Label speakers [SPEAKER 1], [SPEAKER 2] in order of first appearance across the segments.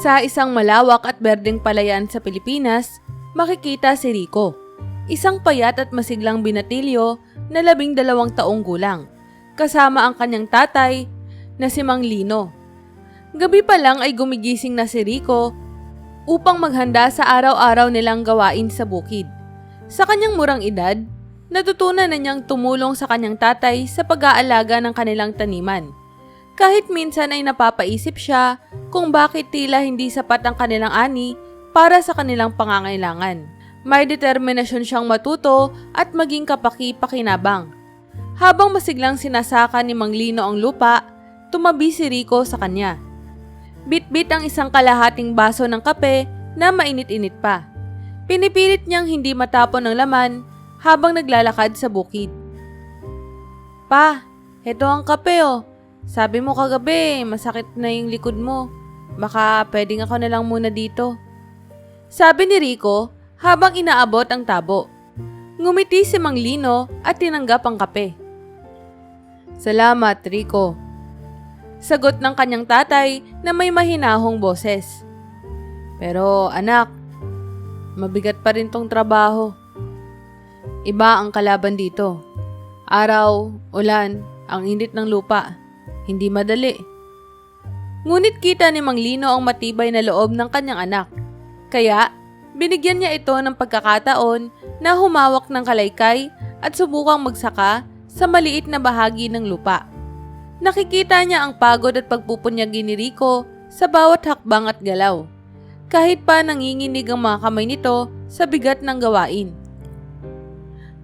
[SPEAKER 1] Sa isang malawak at berdeng palayan sa Pilipinas, makikita si Rico. Isang payat at masiglang binatilyo na 12 taong gulang, kasama ang kanyang tatay na si Mang Lino. Gabi pa lang ay gumigising na si Rico upang maghanda sa araw-araw nilang gawain sa bukid. Sa kanyang murang edad, natutunan na niyang tumulong sa kanyang tatay sa pag-aalaga ng kanilang taniman. Kahit minsan ay napapaisip siya kung bakit tila hindi sapat ang kanilang ani para sa kanilang pangangailangan. May determinasyon siyang matuto at maging kapaki-pakinabang. Habang masiglang sinasaka ni Mang Lino ang lupa, tumabi si Rico sa kanya. Bit-bit ang isang kalahating baso ng kape na mainit-init pa. Pinipilit niyang hindi matapon ng laman habang naglalakad sa bukid. Pa, heto ang kape oh. Sabi mo kagabi, masakit na yung likod mo. Baka pwedeng ako na lang muna dito. Sabi ni Rico habang inaabot ang tabo. Ngumiti si Mang Lino at tinanggap ang kape. Salamat, Rico. Sagot ng kanyang tatay na may mahinahong boses. Pero anak, mabigat pa rin tong trabaho. Iba ang kalaban dito. Araw, ulan, ang init ng lupa. Hindi madali. Ngunit kita ni Mang Lino ang matibay na loob ng kanyang anak. Kaya, binigyan niya ito ng pagkakataon na humawak ng kalaykay at subukang magsaka sa maliit na bahagi ng lupa. Nakikita niya ang pagod at pagpupunyagi ni Rico sa bawat hakbang at galaw. Kahit pa nanginginig ang mga kamay nito sa bigat ng gawain.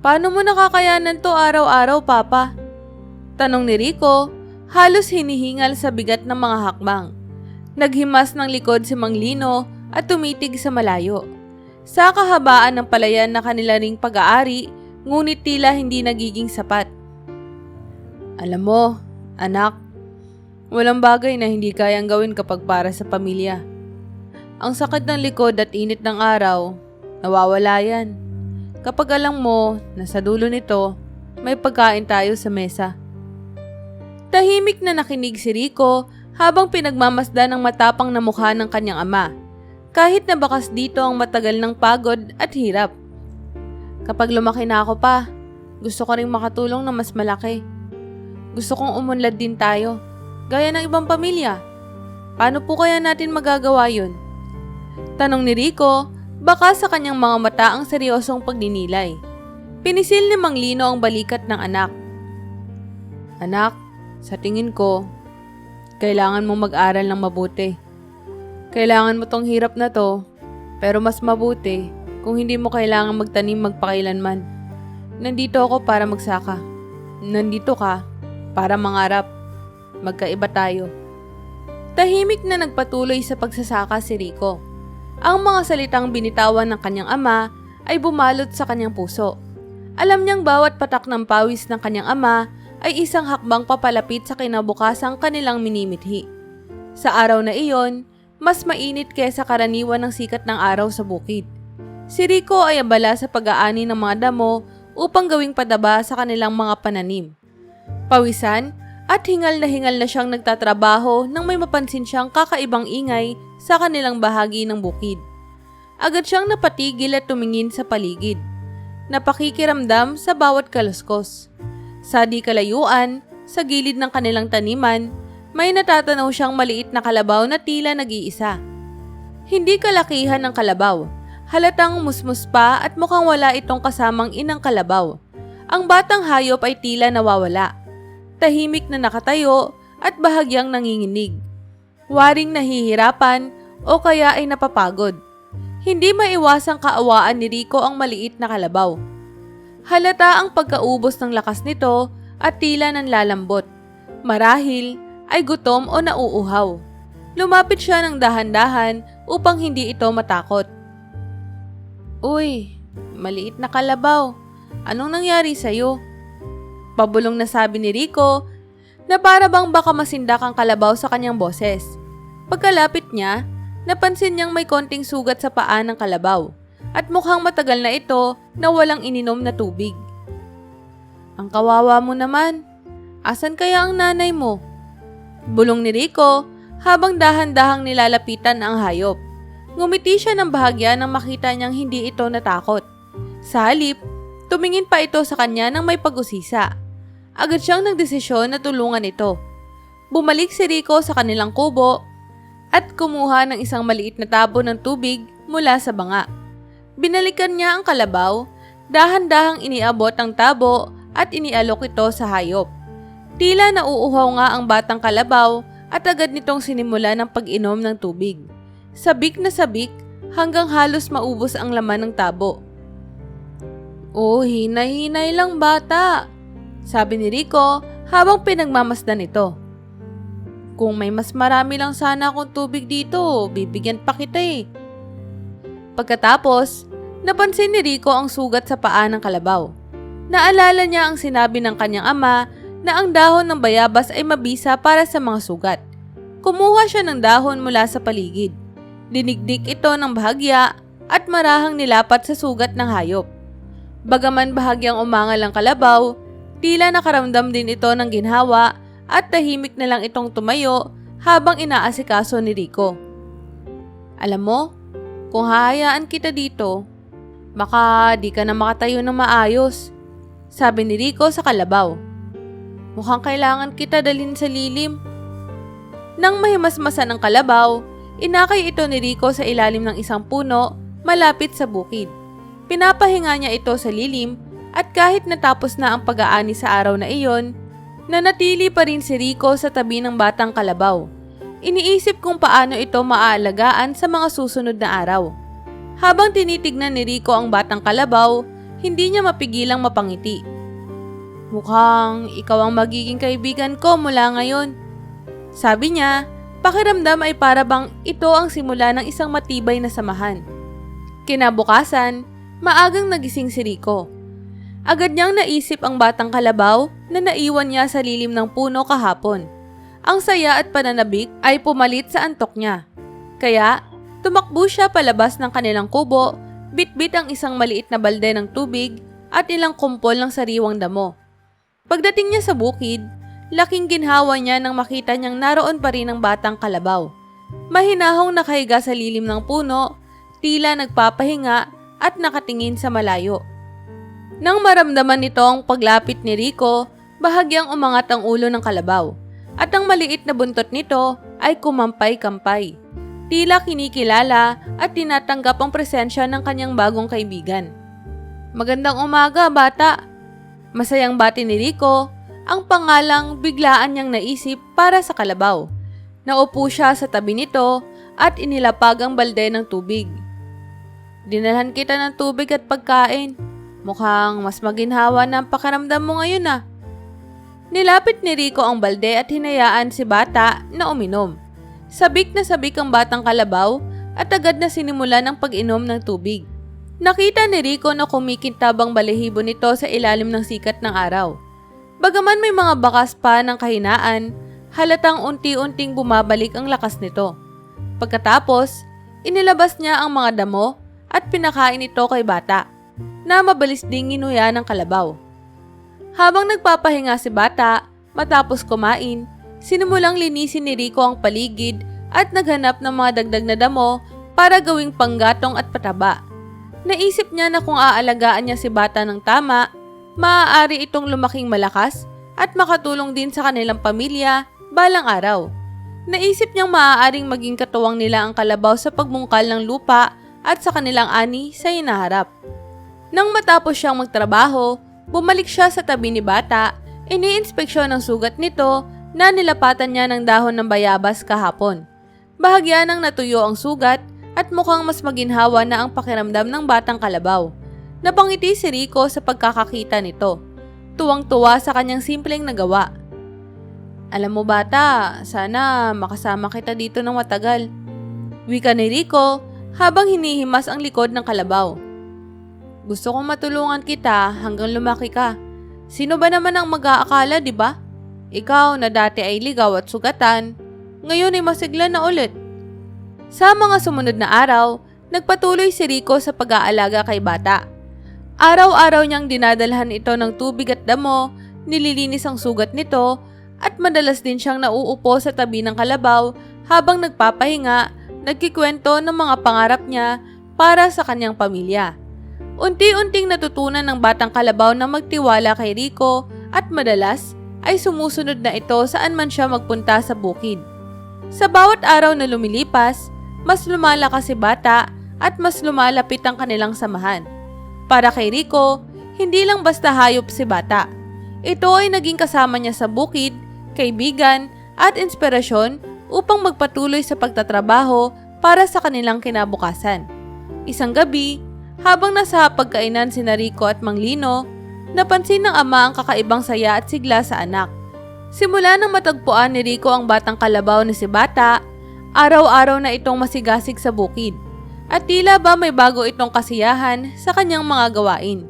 [SPEAKER 1] Paano mo nakakayanan to araw-araw, Papa? Tanong ni Rico, halos hinihingal sa bigat ng mga hakbang. Naghimas ng likod si Mang Lino at tumitig sa malayo. Sa kahabaan ng palayan na kanila ring pag-aari, ngunit tila hindi nagiging sapat. Alam mo, anak, walang bagay na hindi kayang gawin kapag para sa pamilya. Ang sakit ng likod at init ng araw, nawawala yan. Kapag alam mo na sa dulo nito, may pagkain tayo sa mesa. Tahimik na nakinig si Rico habang pinagmamasdan ng matapang na mukha ng kanyang ama, kahit na bakas dito ang matagal ng pagod at hirap. Kapag lumaki na ako pa, gusto ko ring makatulong na mas malaki. Gusto kong umunlad din tayo, gaya ng ibang pamilya. Paano po kaya natin magagawa yun? Tanong ni Rico, baka sa kanyang mga mata ang seryosong pagninilay. Pinisil ni Mang Lino ang balikat ng anak. Anak, sa tingin ko, kailangan mo mag-aral ng mabuti. Kailangan mo tong hirap na to, pero mas mabuti kung hindi mo kailangan magtanim magpakailanman. Nandito ako para magsaka. Nandito ka para mangarap. Magkaiba tayo. Tahimik na nagpatuloy sa pagsasaka si Rico. Ang mga salitang binitawan ng kanyang ama ay bumalot sa kanyang puso. Alam niyang bawat patak ng pawis ng kanyang ama ay isang hakbang papalapit sa kinabukasang kanilang minimithi. Sa araw na iyon, mas mainit kaysa karaniwan ng sikat ng araw sa bukid. Si Rico ay abala sa pag-aani ng mga damo upang gawing padaba sa kanilang mga pananim. Pawisan at hingal na siyang nagtatrabaho nang may mapansin siyang kakaibang ingay sa kanilang bahagi ng bukid. Agad siyang napatigil at tumingin sa paligid. Napakikiramdam sa bawat kaluskos. Sa di kalayuan, sa gilid ng kanilang taniman, may natatanaw siyang maliit na kalabaw na tila nag-iisa. Hindi kalakihan ng kalabaw, halatang musmus pa at mukhang wala itong kasamang inang kalabaw. Ang batang hayop ay tila nawawala. Tahimik na nakatayo at bahagyang nanginginig. Waring nahihirapan o kaya ay napapagod. Hindi maiwasang kaawaan ni Rico ang maliit na kalabaw. Halata ang pagkaubos ng lakas nito at tila nanlalambot. Marahil ay gutom o nauuhaw. Lumapit siya ng dahan-dahan upang hindi ito matakot. Uy, maliit na kalabaw. Anong nangyari sa'yo? Pabulong na sabi ni Rico na para bang baka masindak ang kalabaw sa kanyang boses. Pagkalapit niya, napansin niyang may konting sugat sa paa ng kalabaw at mukhang matagal na ito na walang ininom na tubig. Ang kawawa mo naman. Asan kaya ang nanay mo? Bulong ni Rico habang dahan-dahang nilalapitan ang hayop. Ngumiti siya ng bahagya nang makita niyang hindi ito natakot. Sa halip, tumingin pa ito sa kanya ng may pag-usisa. Agad siyang nagdesisyon na tulungan ito. Bumalik si Rico sa kanilang kubo at kumuha ng isang maliit na tabo ng tubig mula sa banga. Binalikan niya ang kalabaw, dahan-dahang iniabot ang tabo at inialok ito sa hayop. Tila nauuhaw nga ang batang kalabaw at agad nitong sinimula ng pag-inom ng tubig. Sabik na sabik hanggang halos maubos ang laman ng tabo. "Oh, hinay-hinay lang bata," sabi ni Rico habang pinagmamasdan ito. "Kung may mas marami lang sana akong tubig dito, bibigyan pa kita eh." Pagkatapos, napansin ni Rico ang sugat sa paa ng kalabaw. Naalala niya ang sinabi ng kanyang ama na ang dahon ng bayabas ay mabisa para sa mga sugat. Kumuha siya ng dahon mula sa paligid. Dinigdik ito ng bahagya at marahang nilapat sa sugat ng hayop. Bagaman bahagyang umangal ang kalabaw, tila nakaramdam din ito ng ginhawa at tahimik na lang itong tumayo habang inaasikaso ni Rico. "Alam mo, kung hahayaan kita dito, baka di ka na makatayo ng maayos," sabi ni Rico sa kalabaw. "Mukhang kailangan kita dalhin sa lilim." Nang mahimasmasan ang kalabaw, inakay ito ni Rico sa ilalim ng isang puno malapit sa bukid. Pinapahinga niya ito sa lilim at kahit natapos na ang pag-aani sa araw na iyon, nanatili pa rin si Rico sa tabi ng batang kalabaw. Iniisip kung paano ito maaalagaan sa mga susunod na araw. Habang tinitignan ni Rico ang batang kalabaw, hindi niya mapigilang mapangiti. "Mukhang ikaw ang magiging kaibigan ko mula ngayon," sabi niya. Pakiramdam ay para bang ito ang simula ng isang matibay na samahan. Kinabukasan, maagang nagising si Rico. Agad niyang naisip ang batang kalabaw na naiwan niya sa lilim ng puno kahapon. Ang saya at pananabik ay pumalit sa antok niya. Kaya, tumakbo siya palabas ng kanilang kubo, bitbit ang isang maliit na balde ng tubig at ilang kumpol ng sariwang damo. Pagdating niya sa bukid, laking ginhawa niya nang makita niyang naroon pa rin ang batang kalabaw. Mahinahong nakahiga sa lilim ng puno, tila nagpapahinga at nakatingin sa malayo. Nang maramdaman nito ang paglapit ni Rico, bahagyang umangat ang ulo ng kalabaw at ang maliit na buntot nito ay kumampay-kampay. Tila kinikilala at tinatanggap ang presensya ng kanyang bagong kaibigan. "Magandang umaga, bata," masayang bati ni Rico. Ang pangalang biglaan niyang naisip para sa kalabaw. Naupo siya sa tabi nito at inilapag ang balde ng tubig. "Dinalhan kita ng tubig at pagkain. Mukhang mas maginhawa na ang pakiramdam mo ngayon ah." Nilapit ni Rico ang balde at hinayaan si bata na uminom. Sabik na sabik ang batang kalabaw at agad na sinimula ng pag-inom ng tubig. Nakita ni Rico na kumikintab ang balahibo nito sa ilalim ng sikat ng araw. Bagaman may mga bakas pa ng kahinaan, halatang unti-unting bumabalik ang lakas nito. Pagkatapos, inilabas niya ang mga damo at pinakain ito kay bata, na mabilis ding ginuya ng kalabaw. Habang nagpapahinga si bata, matapos kumain, sinimulang linisin ni Rico ang paligid at naghanap ng mga dagdag na damo para gawing panggatong at pataba. Naisip niya na kung aalagaan niya si bata ng tama, maaari itong lumaking malakas at makatulong din sa kanilang pamilya balang araw. Naisip niyang maaaring maging katuwang nila ang kalabaw sa pagbungkal ng lupa at sa kanilang ani sa hinaharap. Nang matapos siyang magtrabaho, bumalik siya sa tabi ni bata, iniinspeksyon ang sugat nito na nilapatan niya ng dahon ng bayabas kahapon. Bahagya nang natuyo ang sugat at mukhang mas maginhawa na ang pakiramdam ng batang kalabaw. Napangiti si Rico sa pagkakakita nito. Tuwang-tuwa sa kanyang simpleng nagawa. "Alam mo bata, sana makasama kita dito ng matagal," wika ni Rico habang hinihimas ang likod ng kalabaw. "Gusto kong matulungan kita hanggang lumaki ka. Sino ba naman ang mag-aakala, di ba? Ikaw na dati ay ligaw at sugatan, ngayon ay masigla na ulit." Sa mga sumunod na araw, nagpatuloy si Rico sa pag-aalaga kay bata. Araw-araw niyang dinadalhan ito ng tubig at damo, nililinis ang sugat nito, at madalas din siyang nauupo sa tabi ng kalabaw habang nagpapahinga, nagkikwento ng mga pangarap niya para sa kanyang pamilya. Unti-unting natutunan ng batang kalabaw na magtiwala kay Rico at madalas ay sumusunod na ito saan man siya magpunta sa bukid. Sa bawat araw na lumilipas, mas lumalakas si bata at mas lumalapit ang kanilang samahan. Para kay Rico, hindi lang basta hayop si bata. Ito ay naging kasama niya sa bukid, kaibigan at inspirasyon upang magpatuloy sa pagtatrabaho para sa kanilang kinabukasan. Isang gabi, habang nasa pagkainan sina Rico at Mang Lino, napansin ng ama ang kakaibang saya at sigla sa anak. Simula nang matagpuan ni Rico ang batang kalabaw na si Bata, araw-araw na itong masigasig sa bukid. At tila ba may bago itong kasiyahan sa kanyang mga gawain.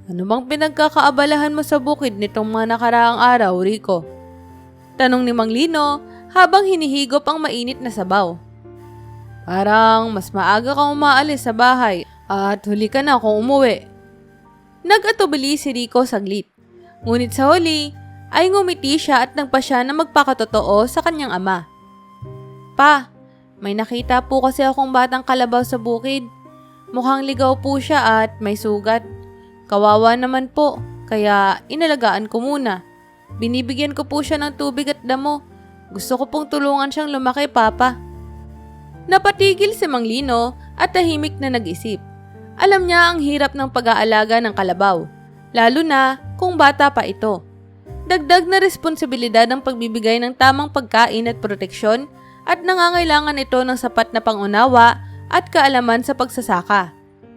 [SPEAKER 1] Ano bang pinagkakaabalahan mo sa bukid nitong mga nakaraang araw, Rico? Tanong ni Mang Lino habang hinihigop ang mainit na sabaw. Parang mas maaga kang umaalis sa bahay at huli ka na kung umuwi. Nag-atubili si Rico saglit. Ngunit sa huli ay ngumiti siya at nagpasya na magpakatotoo sa kanyang ama. Pa, may nakita po kasi akong batang kalabaw sa bukid. Mukhang ligaw po siya at may sugat. Kawawa naman po, kaya inalagaan ko muna. Binibigyan ko po siya ng tubig at damo. Gusto ko pong tulungan siyang lumaki, Papa. Napatigil si Mang Lino at tahimik na nag-isip. Alam niya ang hirap ng pag-aalaga ng kalabaw, lalo na kung bata pa ito. Dagdag na responsibilidad ang pagbibigay ng tamang pagkain at proteksyon at nangangailangan ito ng sapat na pangunawa at kaalaman sa pagsasaka.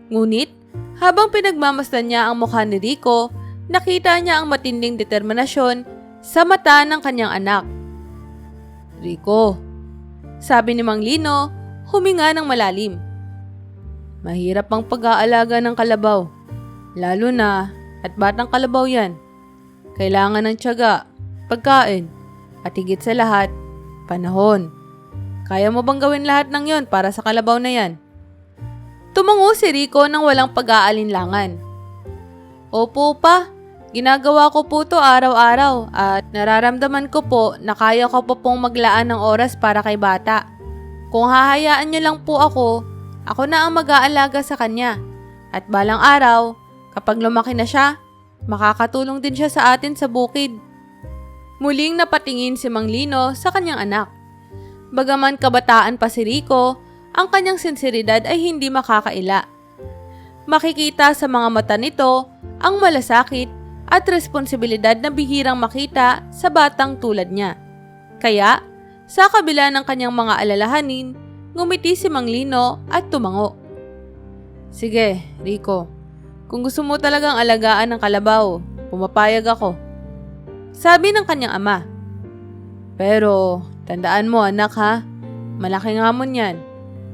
[SPEAKER 1] Ngunit, habang pinagmamasdan niya ang mukha ni Rico, nakita niya ang matinding determinasyon sa mata ng kanyang anak. Rico, sabi ni Mang Lino, huminga ng malalim. Mahirap ang pag-aalaga ng kalabaw, lalo na at batang kalabaw yan. Kailangan ng tiyaga, pagkain, at higit sa lahat, panahon. Kaya mo bang gawin lahat ng yon para sa kalabaw na yan? Tumango si Rico nang walang pag-aalinlangan. Opo pa, ginagawa ko po to araw-araw at nararamdaman ko po na kaya ko po pong maglaan ng oras para kay bata. Kung hahayaan niyo lang po ako na ang mag-aalaga sa kanya. At balang araw, kapag lumaki na siya, makakatulong din siya sa atin sa bukid. Muling napatingin si Mang Lino sa kanyang anak. Bagaman kabataan pa si Rico, ang kanyang sinseridad ay hindi makakaila. Makikita sa mga mata nito ang malasakit at responsibilidad na bihirang makita sa batang tulad niya. Kaya, sa kabila ng kanyang mga alalahanin, ngumiti si Mang Lino at tumango. Sige, Rico. Kung gusto mo talagang alagaan ng kalabaw, pumapayag ako. Sabi ng kanyang ama. Pero, tandaan mo anak ha, malaking hamon yan.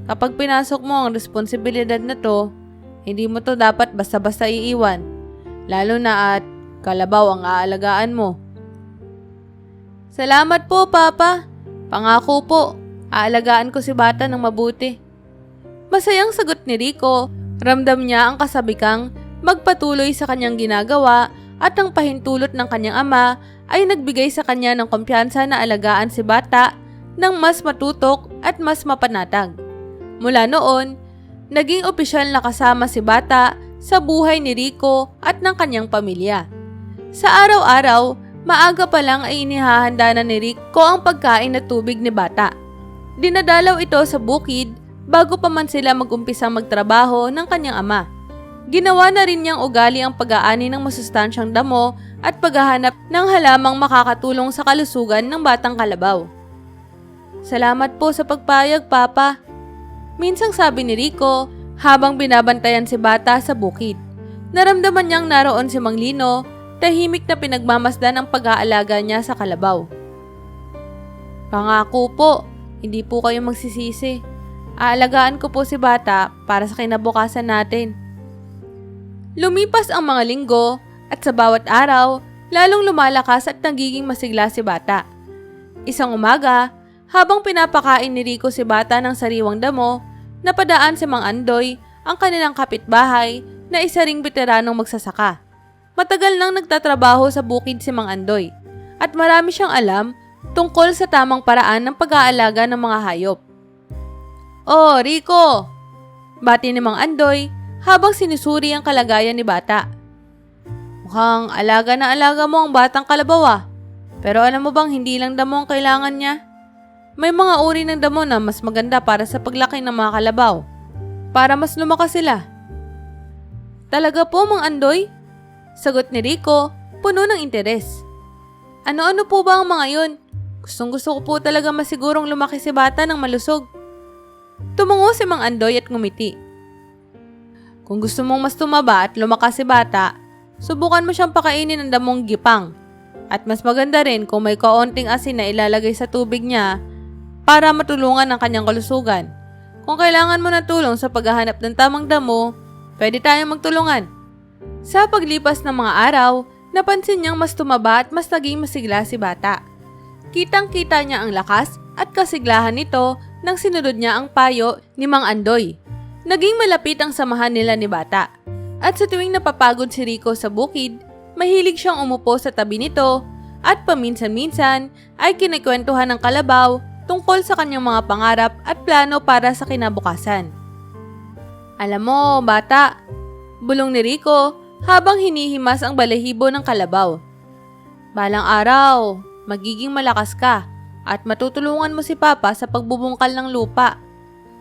[SPEAKER 1] Kapag pinasok mo ang responsibilidad na to, hindi mo to dapat basta-basta iiwan. Lalo na at kalabaw ang aalagaan mo. Salamat po, Papa. Pangako po, aalagaan ko si bata ng mabuti. Masayang sagot ni Rico, ramdam niya ang kasabikang magpatuloy sa kanyang ginagawa at ang pahintulot ng kanyang ama ay nagbigay sa kanya ng kumpiyansa na alagaan si bata ng mas matutok at mas mapanatag. Mula noon, naging opisyal na kasama si bata sa buhay ni Rico at ng kanyang pamilya. Sa araw-araw, maaga pa lang ay inihahanda na ni Rico ang pagkain at tubig ni bata. Dinadalaw ito sa bukid bago pa man sila mag-umpisang magtrabaho ng kanyang ama. Ginawa na rin niyang ugali ang pag-aani ng masustansyang damo at paghahanap ng halamang makakatulong sa kalusugan ng batang kalabaw. Salamat po sa pagpayag, Papa. Minsang sabi ni Rico habang binabantayan si bata sa bukid. Naramdaman niyang naroon si Mang Lino, tahimik na pinagmamasdan ang pag-aalaga niya sa kalabaw. Pangako po, hindi po kayo magsisisi. Aalagaan ko po si bata para sa kinabukasan natin. Lumipas ang mga linggo at sa bawat araw, lalong lumalakas at nagiging masigla si bata. Isang umaga, habang pinapakain ni Rico si bata ng sariwang damo, napadaan si Mang Andoy, ang kanilang kapitbahay na isa ring veteranong magsasaka. Matagal nang nagtatrabaho sa bukid si Mang Andoy at marami siyang alam tungkol sa tamang paraan ng pag-aalaga ng mga hayop. "Oh, Rico!" bati ni Mang Andoy habang sinusuri ang kalagayan ni Bata. "Mukhang alaga na alaga mo ang batang kalabaw ah. Pero alam mo bang hindi lang damo ang kailangan niya? May mga uri ng damo na mas maganda para sa paglaki ng mga kalabaw. Para mas lumakas sila." "Talaga po, Mang Andoy?" sagot ni Rico, puno ng interes. "Ano-ano po ba ang mga yun? Gustong-gusto ko po talaga masigurong lumaki si Bata ng malusog." Tumungo si Mang Andoy at ngumiti. "Kung gusto mong mas tumaba at lumakas si Bata, subukan mo siyang pakainin ng damong gipang. At mas maganda rin kung may kaunting asin na ilalagay sa tubig niya para matulungan ang kanyang kalusugan. Kung kailangan mo ng tulong sa paghahanap ng tamang damo, pwede tayong magtulungan." Sa paglipas ng mga araw, napansin niyang mas tumaba at mas naging masigla si Bata. Kitang-kita niya ang lakas at kasiglahan nito nang sinunod niya ang payo ni Mang Andoy. Naging malapit ang samahan nila ni Bata. At sa tuwing napapagod si Rico sa bukid, mahilig siyang umupo sa tabi nito at paminsan-minsan ay kinikwentuhan ng kalabaw tungkol sa kanyang mga pangarap at plano para sa kinabukasan. "Alam mo, Bata," bulong ni Rico habang hinihimas ang balahibo ng kalabaw, "balang araw, magiging malakas ka at matutulungan mo si Papa sa pagbubungkal ng lupa.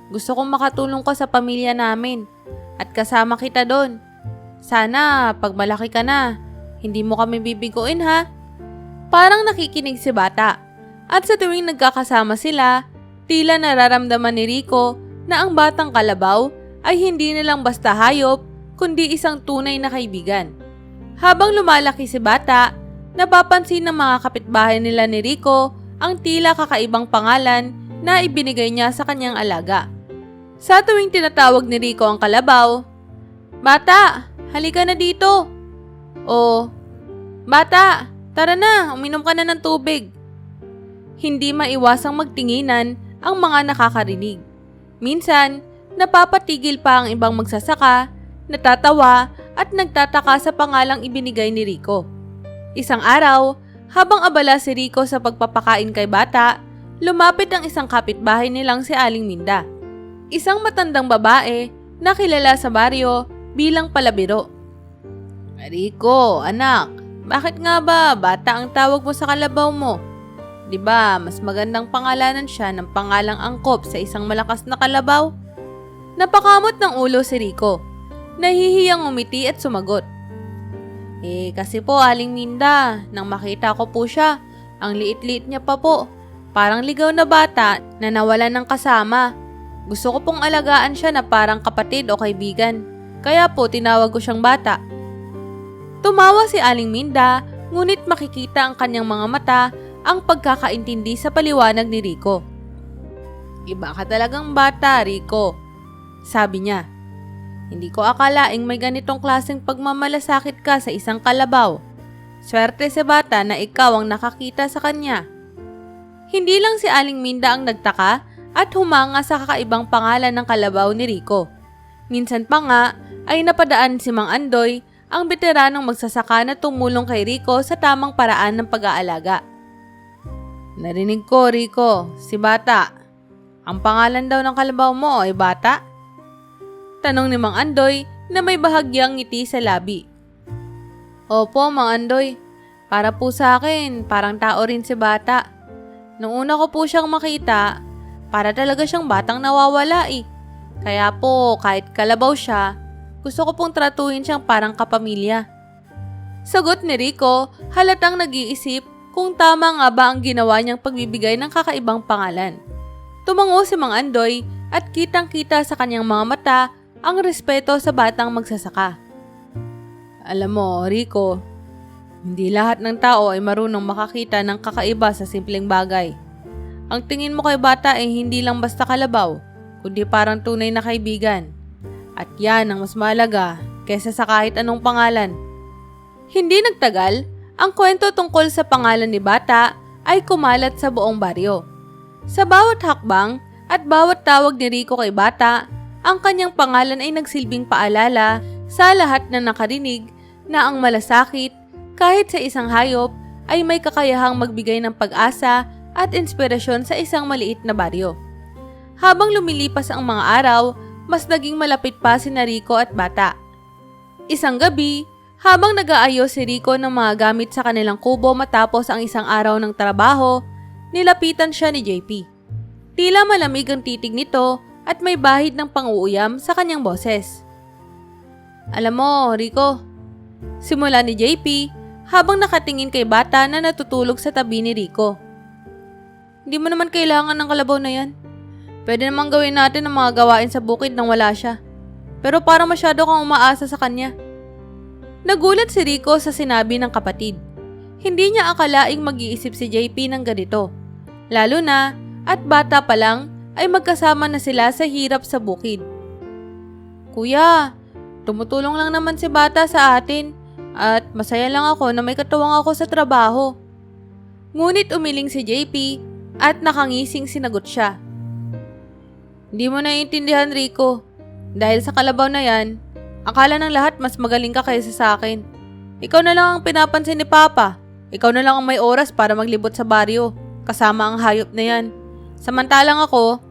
[SPEAKER 1] Gusto kong makatulong ko sa pamilya namin at kasama kita doon. Sana pag malaki ka na, hindi mo kami bibiguin ha." Parang nakikinig si Bata at sa tuwing nagkakasama sila, tila nararamdaman ni Rico na ang batang kalabaw ay hindi nilang basta hayop kundi isang tunay na kaibigan. Habang lumalaki si Bata, napapansin ng mga kapitbahay nila ni Rico ang tila kakaibang pangalan na ibinigay niya sa kanyang alaga. Sa tuwing tinatawag ni Rico ang kalabaw, "Bata, halika na dito." O, "Bata, tara na, uminom ka na ng tubig." Hindi maiwasang magtinginan ang mga nakakarinig. Minsan, napapatigil pa ang ibang magsasaka, natatawa at nagtataka sa pangalang ibinigay ni Rico. Isang araw, habang abala si Rico sa pagpapakain kay Bata, lumapit ang isang kapitbahay nilang si Aling Minda. Isang matandang babae na kilala sa baryo bilang Palabiro. "Rico, anak, bakit nga ba Bata ang tawag mo sa kalabaw mo? Di ba mas magandang pangalanan siya ng pangalang angkop sa isang malakas na kalabaw?" Napakamot ng ulo si Rico. Nahihiyang umiti at sumagot. Kasi po, Aling Minda, nang makita ko po siya, ang liit-liit niya pa po. Parang ligaw na bata na nawalan ng kasama. Gusto ko pong alagaan siya na parang kapatid o kaibigan. Kaya po tinawag ko siyang Bata." Tumawa si Aling Minda, ngunit makikita ang kanyang mga mata ang pagkakaintindi sa paliwanag ni Rico. "Iba ka talagang bata, Rico," sabi niya. "Hindi ko akalaing may ganitong klaseng pagmamalasakit ka sa isang kalabaw. Swerte si Bata na ikaw ang nakakita sa kanya." Hindi lang si Aling Minda ang nagtaka at humanga sa kakaibang pangalan ng kalabaw ni Rico. Minsan pa nga ay napadaan si Mang Andoy, ang veteranong magsasaka na tumulong kay Rico sa tamang paraan ng pag-aalaga. "Narinig ko, Rico, si Bata. Ang pangalan daw ng kalabaw mo ay Bata?" Tanong ni Mang Andoy na may bahagyang ngiti sa labi. "Opo, Mang Andoy. Para po sa akin, parang tao rin si Bata. Nung una ko po siyang makita, para talaga siyang batang nawawala eh. Kaya po, kahit kalabaw siya, gusto ko pong tratuhin siyang parang kapamilya." Sagot ni Rico, halatang nag-iisip kung tama nga ba ang ginawa niyang pagbibigay ng kakaibang pangalan. Tumango si Mang Andoy at kitang-kita sa kanyang mga mata ang respeto sa batang magsasaka. "Alam mo, Rico, hindi lahat ng tao ay marunong makakita ng kakaiba sa simpleng bagay. Ang tingin mo kay Bata ay hindi lang basta kalabaw, kundi parang tunay na kaibigan. At yan ang mas mahalaga kaysa sa kahit anong pangalan." Hindi nagtagal, ang kwento tungkol sa pangalan ni Bata ay kumalat sa buong baryo. Sa bawat hakbang at bawat tawag ni Rico kay Bata, ang kanyang pangalan ay nagsilbing paalala sa lahat na nakarinig na ang malasakit kahit sa isang hayop ay may kakayahang magbigay ng pag-asa at inspirasyon sa isang maliit na baryo. Habang lumilipas ang mga araw, mas naging malapit pa si Rico at Bata. Isang gabi, habang nag-aayos si Rico ng mga gamit sa kanilang kubo matapos ang isang araw ng trabaho, nilapitan siya ni JP. Tila malamig ang titig nito at may bahid ng pang-uuyam sa kanyang boses. Alam mo, Rico, simula ni JP habang nakatingin kay Bata na natutulog sa tabi ni Rico. Hindi mo naman kailangan ng kalabaw na yan. Pwede namang gawin natin ang mga gawain sa bukid nang wala siya. Pero parang masyado kang umaasa sa kanya. Nagulat si Rico sa sinabi ng kapatid. Hindi niya akalaing mag-iisip si JP ng ganito. Lalo na at bata pa lang ay magkasama na sila sa hirap sa bukid. Kuya, tumutulong lang naman si Bata sa atin at masaya lang ako na may katuwang ako sa trabaho. Ngunit umiling si JP at nakangising sinagot siya. Hindi mo naiintindihan, Rico. Dahil sa kalabaw na yan, akala ng lahat mas magaling ka kaysa sa akin. Ikaw na lang ang pinapansin ni Papa. Ikaw na lang ang may oras para maglibot sa baryo, kasama ang hayop na yan. Samantalang ako,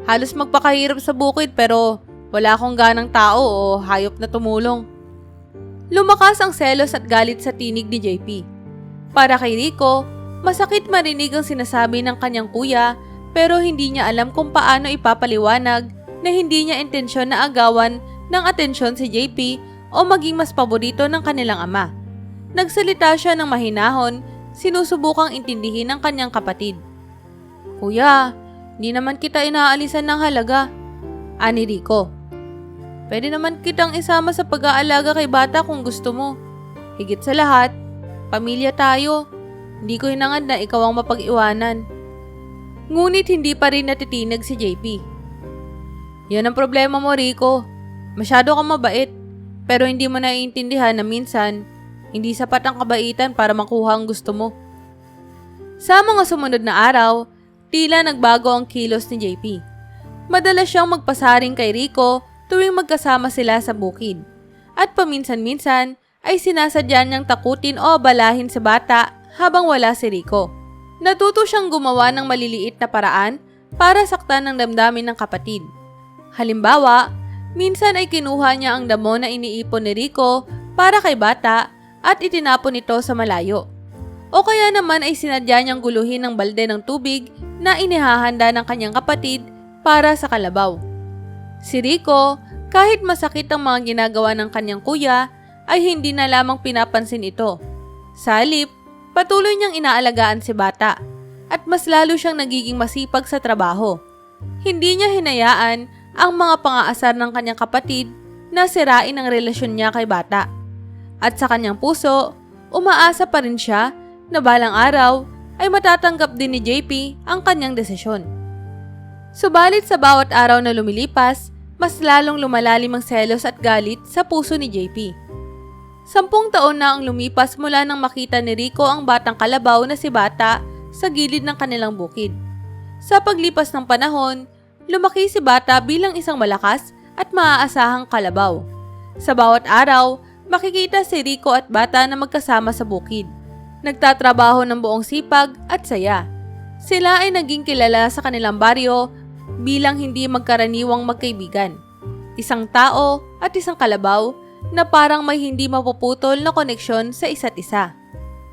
[SPEAKER 1] halos magpakahirap sa bukid pero wala akong ganang tao o hayop na tumulong. Lumakas ang selos at galit sa tinig ni JP. Para kay Rico, masakit marinig ang sinasabi ng kanyang kuya pero hindi niya alam kung paano ipapaliwanag na hindi niya intensyon na agawan ng atensyon si JP o maging mas paborito ng kanilang ama. Nagsalita siya ng mahinahon, sinusubukang intindihin ng kanyang kapatid. Kuya, hindi naman kita inaalisan ng halaga, ani Rico. Pwede naman kitang isama sa pag-aalaga kay Bata kung gusto mo. Higit sa lahat, pamilya tayo. Hindi ko hinangad na ikaw ang mapag-iwanan. Ngunit hindi pa rin natitinig si JP. Yan ang problema mo, Rico. Masyado kang mabait, pero hindi mo naiintindihan na minsan, hindi sapat ang kabaitan para makuha ang gusto mo. Sa mga sumunod na araw, tila nagbago ang kilos ni JP. Madalas siyang magpasaring kay Rico tuwing magkasama sila sa bukid. At paminsan-minsan ay sinasadya niyang takutin o abalahin si Bata habang wala si Rico. Natuto siyang gumawa ng maliliit na paraan para saktan ang damdamin ng kapatid. Halimbawa, minsan ay kinuha niya ang damo na iniipon ni Rico para kay Bata at itinapon ito sa malayo. O kaya naman ay sinadya niyang guluhin ng balde ng tubig na inihahanda ng kanyang kapatid para sa kalabaw. Si Rico, kahit masakit ang mga ginagawa ng kanyang kuya, ay hindi na lamang pinapansin ito. Sa halip, patuloy niyang inaalagaan si Bata at mas lalo siyang nagiging masipag sa trabaho. Hindi niya hinayaan ang mga pangaasar ng kanyang kapatid na sirain ang relasyon niya kay Bata. At sa kanyang puso, umaasa pa rin siya na balang araw ay matatanggap din ni JP ang kanyang desisyon. Subalit sa bawat araw na lumilipas, mas lalong lumalalim ang selos at galit sa puso ni JP. 10 taon na ang lumipas mula nang makita ni Rico ang batang kalabaw na si Bata sa gilid ng kanilang bukid. Sa paglipas ng panahon, lumaki si Bata bilang isang malakas at maaasahang kalabaw. Sa bawat araw, makikita si Rico at Bata na magkasama sa bukid. Nagtatrabaho ng buong sipag at saya. Sila ay naging kilala sa kanilang baryo bilang hindi magkaraniwang magkaibigan. Isang tao at isang kalabaw na parang may hindi mapuputol na koneksyon sa isa't isa.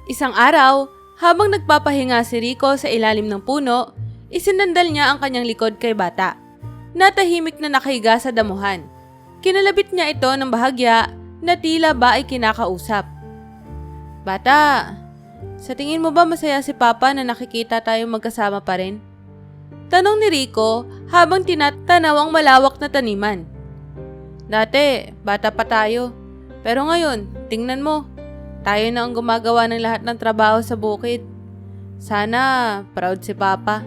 [SPEAKER 1] Isang araw, habang nagpapahinga si Rico sa ilalim ng puno, isinandal niya ang kanyang likod kay Bata. Natahimik na nakahiga sa damuhan. Kinalabit niya ito ng bahagya na tila ba ay kinakausap. Bata, sa tingin mo ba masaya si Papa na nakikita tayong magkasama pa rin? Tanong ni Rico habang tinatanaw ang malawak na taniman. Dati, bata pa tayo. Pero ngayon, tingnan mo. Tayo na ang gumagawa ng lahat ng trabaho sa bukid. Sana, proud si Papa.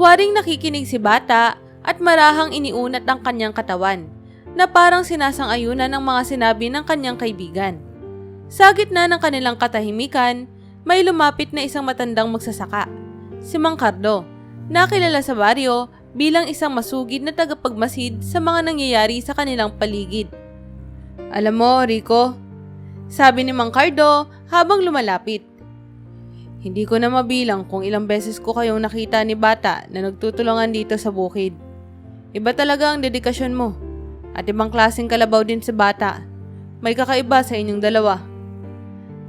[SPEAKER 1] Waring nakikinig si Bata at marahang iniunat ang kanyang katawan na parang sinasang-ayunan ng mga sinabi ng kanyang kaibigan. Sa gitna ng kanilang katahimikan, may lumapit na isang matandang magsasaka. Si Mang Cardo, nakilala sa baryo bilang isang masugid na tagapagmasid sa mga nangyayari sa kanilang paligid. Alam mo, Rico, sabi ni Mang Cardo habang lumalapit, Hindi ko na mabilang kung ilang beses ko kayong nakita ni Bata na nagtutulungan dito sa bukid. Iba talaga ang dedikasyon mo. At ibang klaseng kalabaw din si Bata. May kakaiba sa inyong dalawa.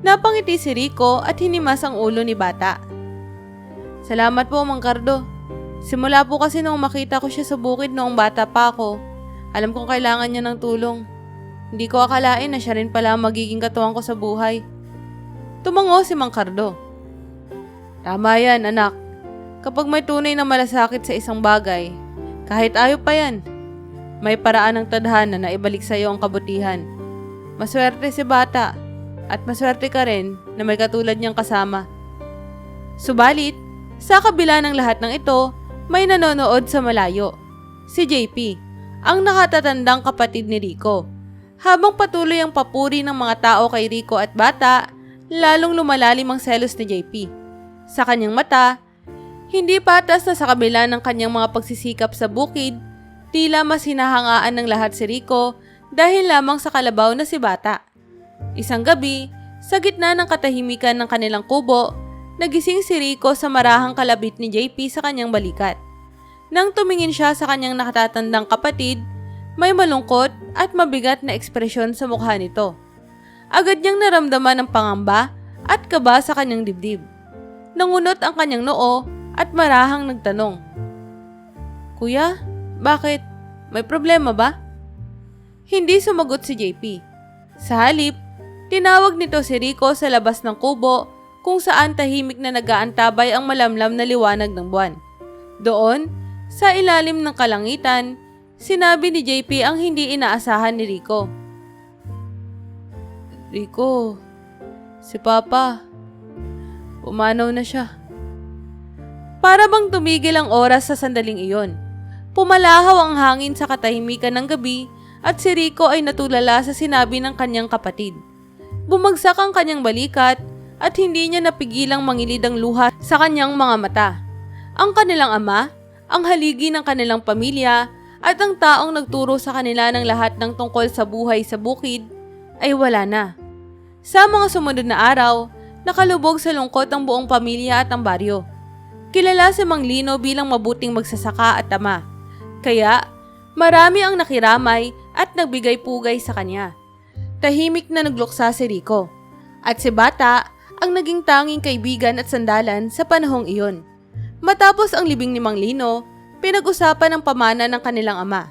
[SPEAKER 1] Napangiti si Rico at hinimas ang ulo ni Bata. Salamat po, Mang Cardo. Simula po kasi nung makita ko siya sa bukid noong bata pa ako, alam kong kailangan niya ng tulong. Hindi ko akalain na siya rin pala ang magiging katuwang ko sa buhay. Tumango si Mang Cardo. Tama yan, anak. Kapag may tunay na malasakit sa isang bagay, kahit ayaw pa yan, may paraan ng tadhana na ibalik sa iyo ang kabutihan. Maswerte si Bata at maswerte ka rin na may katulad niyang kasama. Subalit, sa kabila ng lahat ng ito, may nanonood sa malayo. Si JP, ang nakatatandang kapatid ni Rico. Habang patuloy ang papuri ng mga tao kay Rico at Bata, lalong lumalalim ang selos ni JP. Sa kanyang mata, hindi patas na sa kabila ng kanyang mga pagsisikap sa bukid, tila mas hinahangaan ng lahat si Rico dahil lamang sa kalabaw na si Bata. Isang gabi, sa gitna ng katahimikan ng kanilang kubo, nagising si Rico sa marahang kalabit ni JP sa kanyang balikat. Nang tumingin siya sa kanyang nakatatandang kapatid, may malungkot at mabigat na ekspresyon sa mukha nito. Agad niyang naramdaman ang pangamba at kaba sa kanyang dibdib. Nangunot ang kanyang noo at marahang nagtanong, "Kuya, bakit? May problema ba?" Hindi sumagot si JP. Sa halip, tinawag nito si Rico sa labas ng kubo kung saan tahimik na nag-aantabay ang malamlam na liwanag ng buwan. Doon, sa ilalim ng kalangitan, sinabi ni JP ang hindi inaasahan ni Rico. "Rico, si Papa, pumanaw na siya." Para bang tumigil ang oras sa sandaling iyon. Pumalahaw ang hangin sa katahimikan ng gabi at si Rico ay natulala sa sinabi ng kanyang kapatid. Bumagsak ang kanyang balikat at hindi niya napigilang mangilid ang luha sa kanyang mga mata. Ang kanilang ama, ang haligi ng kanilang pamilya at ang taong nagturo sa kanila ng lahat ng tungkol sa buhay sa bukid ay wala na. Sa mga sumunod na araw, nakalubog sa lungkot ang buong pamilya at ang baryo. Kilala si Mang Lino bilang mabuting magsasaka at ama. Kaya, marami ang nakiramay at nagbigay-pugay sa kanya. Tahimik na nagluksa si Rico. At si Bata ang naging tanging kaibigan at sandalan sa panahong iyon. Matapos ang libing ni Mang Lino, pinag-usapan ang pamana ng kanilang ama.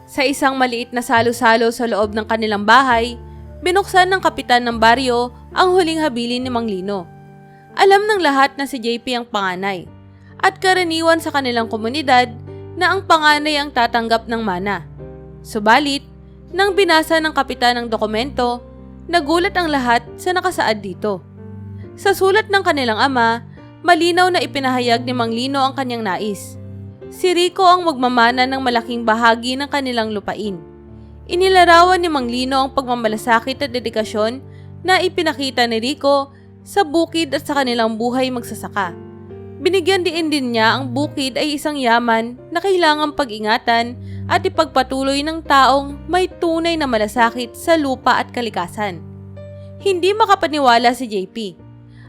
[SPEAKER 1] Sa isang maliit na salo-salo sa loob ng kanilang bahay, binuksan ng kapitan ng baryo ang huling habilin ni Mang Lino. Alam ng lahat na si JP ang panganay at karaniwan sa kanilang komunidad na ang panganay ang tatanggap ng mana. Subalit, nang binasa ng kapitan ang dokumento, nagulat ang lahat sa nakasaad dito. Sa sulat ng kanilang ama, malinaw na ipinahayag ni Mang Lino ang kanyang nais. Si Rico ang magmamana ng malaking bahagi ng kanilang lupain. Inilarawan ni Mang Lino ang pagmamalasakit at dedikasyon na ipinakita ni Rico sa bukid at sa kanilang buhay magsasaka. Binigyan din niya ang bukid ay isang yaman na kailangang pag-ingatan at ipagpatuloy ng taong may tunay na malasakit sa lupa at kalikasan. Hindi makapaniwala si JP.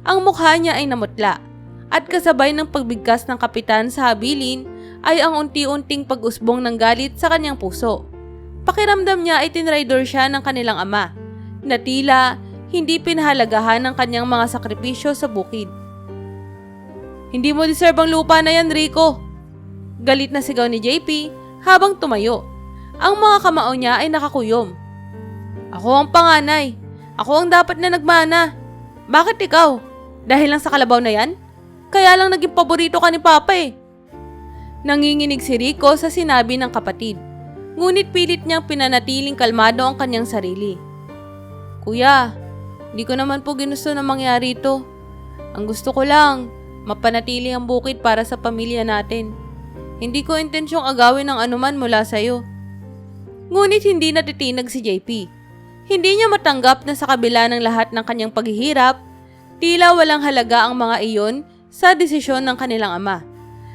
[SPEAKER 1] Ang mukha niya ay namutla at kasabay ng pagbigkas ng kapitan sa habilin ay ang unti-unting pag-usbong ng galit sa kanyang puso. Pakiramdam niya ay tinraidor siya ng kanilang ama na tila hindi pinahalagahan ng kanyang mga sakripisyo sa bukid. "Hindi mo deserve ang lupa na yan, Rico!" Galit na sigaw ni JP habang tumayo. Ang mga kamao niya ay nakakuyom. "Ako ang panganay. Ako ang dapat na nagmana. Bakit ikaw? Dahil lang sa kalabaw na yan? Kaya lang naging paborito ka ni Papa eh." Nanginginig si Rico sa sinabi ng kapatid. Ngunit pilit niyang pinanatiling kalmado ang kanyang sarili. "Kuya, hindi ko naman po ginusto na mangyari ito. Ang gusto ko lang, mapanatili ang bukid para sa pamilya natin. Hindi ko intensyong agawin ng anuman mula sa iyo." Ngunit hindi natitinag si JP. Hindi niya matanggap na sa kabila ng lahat ng kanyang paghihirap, tila walang halaga ang mga iyon sa desisyon ng kanilang ama.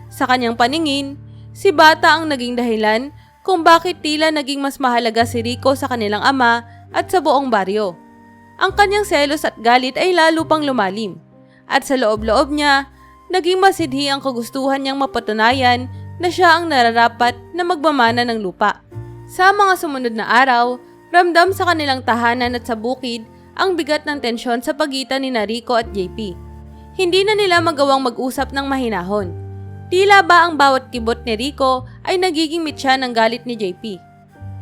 [SPEAKER 1] Sa kanyang paningin, si Bata ang naging dahilan kung bakit tila naging mas mahalaga si Rico sa kanilang ama at sa buong baryo. Ang kanyang selos at galit ay lalo pang lumalim. At sa loob-loob niya, naging masidhi ang kagustuhan niyang mapatunayan na siya ang nararapat na magmamana ng lupa. Sa mga sumunod na araw, ramdam sa kanilang tahanan at sa bukid ang bigat ng tensyon sa pagitan ni Rico at JP. Hindi na nila magawang mag-usap ng mahinahon. Tila ba ang bawat kibot ni Rico ay nagiging mitya ng galit ni JP.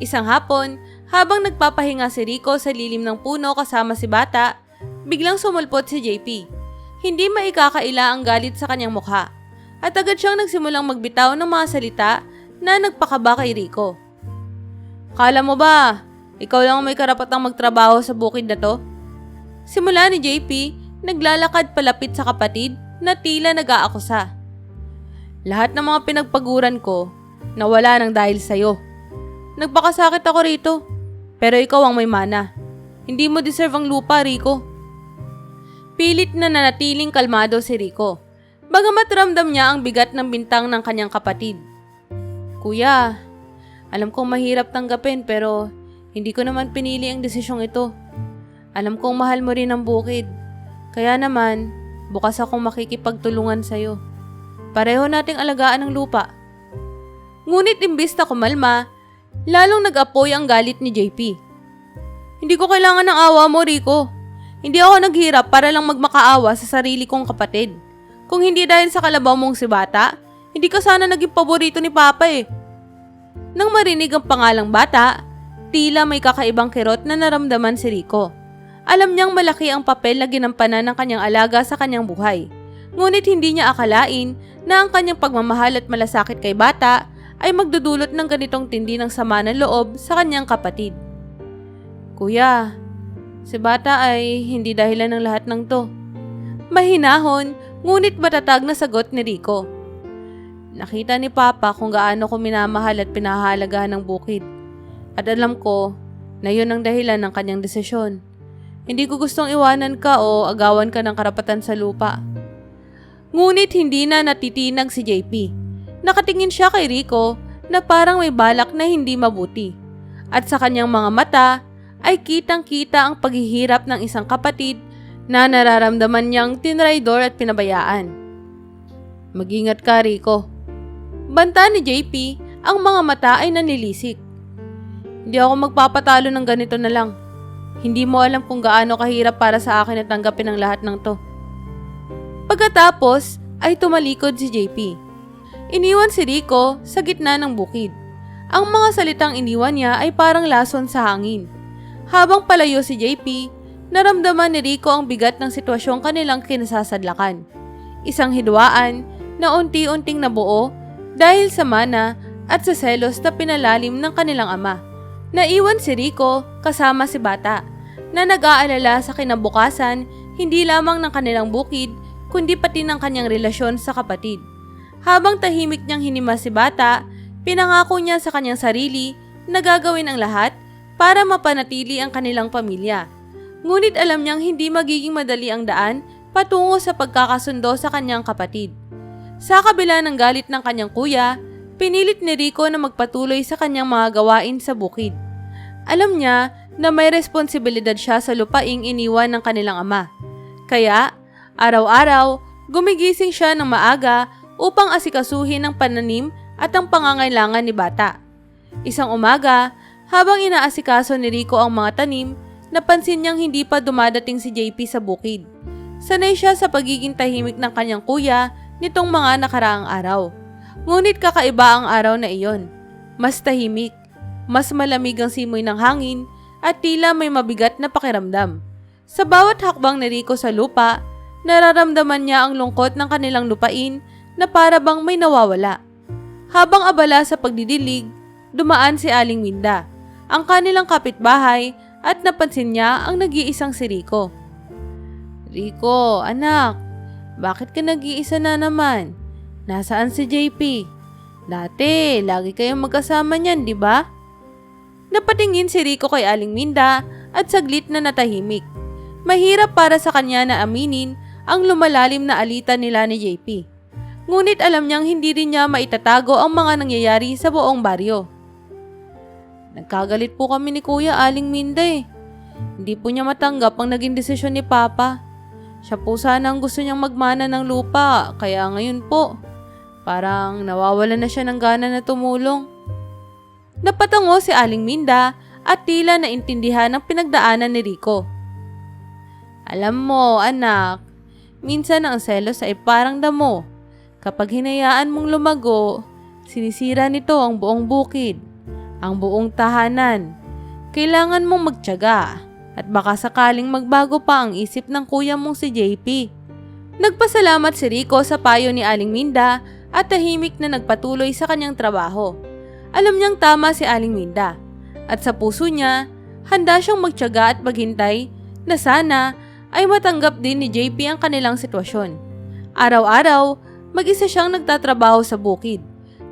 [SPEAKER 1] Isang hapon, habang nagpapahinga si Rico sa lilim ng puno kasama si Bata, biglang sumulpot si JP. Hindi maikakaila ang galit sa kanyang mukha. At agad siyang nagsimulang magbitaw ng mga salita na nagpakaba kay Rico. Kala mo ba, ikaw lang may karapatang magtrabaho sa bukid na to? Simula ni JP, naglalakad palapit sa kapatid na tila nag-aakusa. Lahat ng mga pinagpaguran ko, nawala ng dahil sa'yo. Nagpakasakit ako rito, pero ikaw ang may mana. Hindi mo deserve ang lupa, Rico. Pilit na nanatiling kalmado si Rico. Bagamat ramdam niya ang bigat ng bintang ng kanyang kapatid. Kuya, alam kong mahirap tanggapin pero hindi ko naman pinili ang desisyong ito. Alam kong mahal mo rin ang bukid. Kaya naman, bukas akong makikipagtulungan sa'yo. Pareho nating alagaan ang lupa. Ngunit imbis na kumalma, lalong nag-apoy ang galit ni JP. Hindi ko kailangan ng awa mo, Rico. Hindi ako naghirap para lang magmakaawa sa sarili kong kapatid. Kung hindi dahil sa kalabaw mong si Bata, hindi ka sana naging paborito ni Papa eh. Nang marinig ang pangalang Bata, tila may kakaibang kirot na naramdaman si Rico. Alam niyang malaki ang papel na ginampanan ng kanyang alaga sa kanyang buhay. Ngunit hindi niya akalain na ang kanyang pagmamahal at malasakit kay Bata ay magdudulot ng ganitong tindi ng sama ng loob sa kanyang kapatid. Kuya, si Bata ay hindi dahilan ng lahat ng to. Mahinahon, ngunit matatag na sagot ni Rico. Nakita ni Papa kung gaano ko minamahal at pinahahalagahan ng bukid. At alam ko na yun ang dahilan ng kanyang desisyon. Hindi ko gustong iwanan ka o agawan ka ng karapatan sa lupa. Ngunit hindi na natitinag si JP. Nakatingin siya kay Rico na parang may balak na hindi mabuti. At sa kanyang mga mata ay kitang-kita ang paghihirap ng isang kapatid na nararamdaman niyang tinraidor at pinabayaan. Mag-ingat ka, Rico. Banta ni JP, ang mga mata ay nanilisik. Hindi ako magpapatalo ng ganito na lang. Hindi mo alam kung gaano kahirap para sa akin na tanggapin ang lahat ng to. Pagkatapos ay tumalikod si JP. Iniwan si Rico sa gitna ng bukid. Ang mga salitang iniwan niya ay parang lason sa hangin. Habang palayo si JP, naramdaman ni Rico ang bigat ng sitwasyong kanilang kinasasadlakan. Isang hidwaan na unti-unting nabuo dahil sa mana at sa selos na pinalalim ng kanilang ama. Naiwan si Rico kasama si Bata na nag-aalala sa kinabukasan hindi lamang ng kanilang bukid kundi pati ng kanyang relasyon sa kapatid. Habang tahimik niyang hinimas si Bata, pinangako niya sa kanyang sarili na gagawin ang lahat para mapanatili ang kanilang pamilya. Ngunit alam niyang hindi magiging madali ang daan patungo sa pagkakasundo sa kanyang kapatid. Sa kabila ng galit ng kanyang kuya, pinilit ni Rico na magpatuloy sa kanyang mga gawain sa bukid. Alam niya na may responsibilidad siya sa lupaing iniwan ng kanilang ama. Kaya, araw-araw, gumigising siya ng maaga upang asikasuhin ang pananim at ang pangangailangan ni Bata. Isang umaga, habang inaasikaso ni Rico ang mga tanim, napansin niyang hindi pa dumadating si JP sa bukid. Sanay siya sa pagiging tahimik ng kanyang kuya nitong mga nakaraang araw. Ngunit kakaiba ang araw na iyon. Mas tahimik, mas malamig ang simoy ng hangin at tila may mabigat na pakiramdam. Sa bawat hakbang ni Rico sa lupa, nararamdaman niya ang lungkot ng kanilang lupain na para bang may nawawala. Habang abala sa pagdidilig, dumaan si Aling Minda, ang kanilang kapitbahay, at napansin niya ang nag-iisang si Rico. Rico, anak, bakit ka nag-iisa na naman? Nasaan si JP? Dati, lagi kayong magkasama niyan, di ba? Napatingin si Rico kay Aling Minda at saglit na natahimik. Mahirap para sa kanya na aminin ang lumalalim na alitan nila ni JP. Ngunit alam niyang hindi rin niya maitatago ang mga nangyayari sa buong baryo. Nagkagalit po kami ni Kuya Aling Minda eh. Hindi po niya matanggap ang naging desisyon ni Papa. Siya po sana ang gusto niyang magmana ng lupa, kaya ngayon po, parang nawawala na siya ng gana na tumulong. Napatango si Aling Minda at tila naintindihan ang pinagdaanan ni Rico. Alam mo, anak, minsan ang selos ay parang damo. Kapag hinayaan mong lumago, sinisira nito ang buong bukid, ang buong tahanan. Kailangan mong magtiyaga at baka sakaling magbago pa ang isip ng kuya mong si JP. Nagpasalamat si Rico sa payo ni Aling Minda at tahimik na nagpatuloy sa kanyang trabaho. Alam niyang tama si Aling Minda at sa puso niya, handa siyang magtiyaga at maghintay na sana ay matanggap din ni JP ang kanilang sitwasyon. Araw-araw, mag-isa siyang nagtatrabaho sa bukid,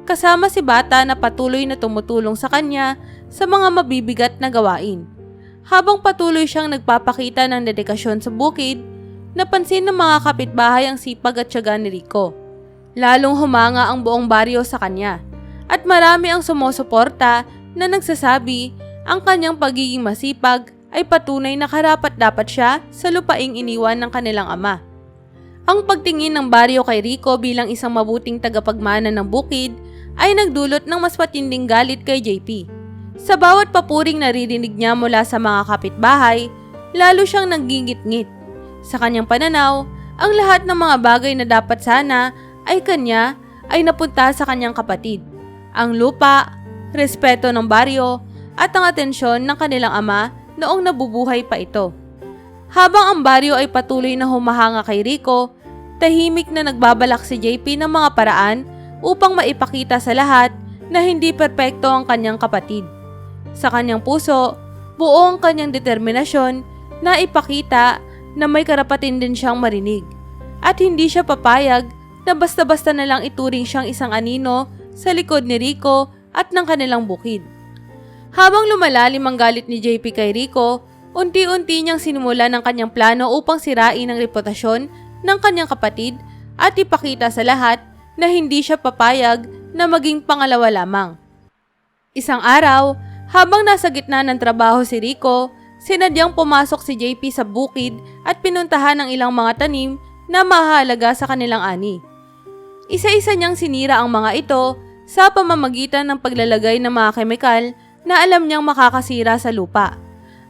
[SPEAKER 1] kasama si Bata na patuloy na tumutulong sa kanya sa mga mabibigat na gawain. Habang patuloy siyang nagpapakita ng dedikasyon sa bukid, napansin ng mga kapitbahay ang sipag at tiyaga ni Rico. Lalong humanga ang buong baryo sa kanya at marami ang sumusuporta na nagsasabi ang kanyang pagiging masipag ay patunay na karapat-dapat siya sa lupaing iniwan ng kanilang ama. Ang pagtingin ng baryo kay Rico bilang isang mabuting tagapagmana ng bukid ay nagdulot ng mas matinding galit kay JP. Sa bawat papuring naririnig niya mula sa mga kapitbahay, lalo siyang nanggingit-ngit. Sa kanyang pananaw, ang lahat ng mga bagay na dapat sana ay kanya ay napunta sa kanyang kapatid. Ang lupa, respeto ng baryo, at ang atensyon ng kanilang ama noong nabubuhay pa ito. Habang ang baryo ay patuloy na humahanga kay Rico, tahimik na nagbabalak si JP ng mga paraan upang maipakita sa lahat na hindi perpekto ang kanyang kapatid. Sa kanyang puso, buo ang kanyang determinasyon na ipakita na may karapatin din siyang marinig at hindi siya papayag na basta-basta na lang ituring siyang isang anino sa likod ni Rico at ng kanilang bukid. Habang lumalalim ang galit ni JP kay Rico, unti-unti niyang sinimula ng kanyang plano upang sirain ang reputasyon ng kanyang kapatid at ipakita sa lahat na hindi siya papayag na maging pangalawa lamang. Isang araw, habang nasa gitna ng trabaho si Rico, sinadyang pumasok si JP sa bukid at pinuntahan ang ilang mga tanim na mahalaga sa kanilang ani. Isa-isa niyang sinira ang mga ito sa pamamagitan ng paglalagay ng mga kemikal na alam niyang makakasira sa lupa.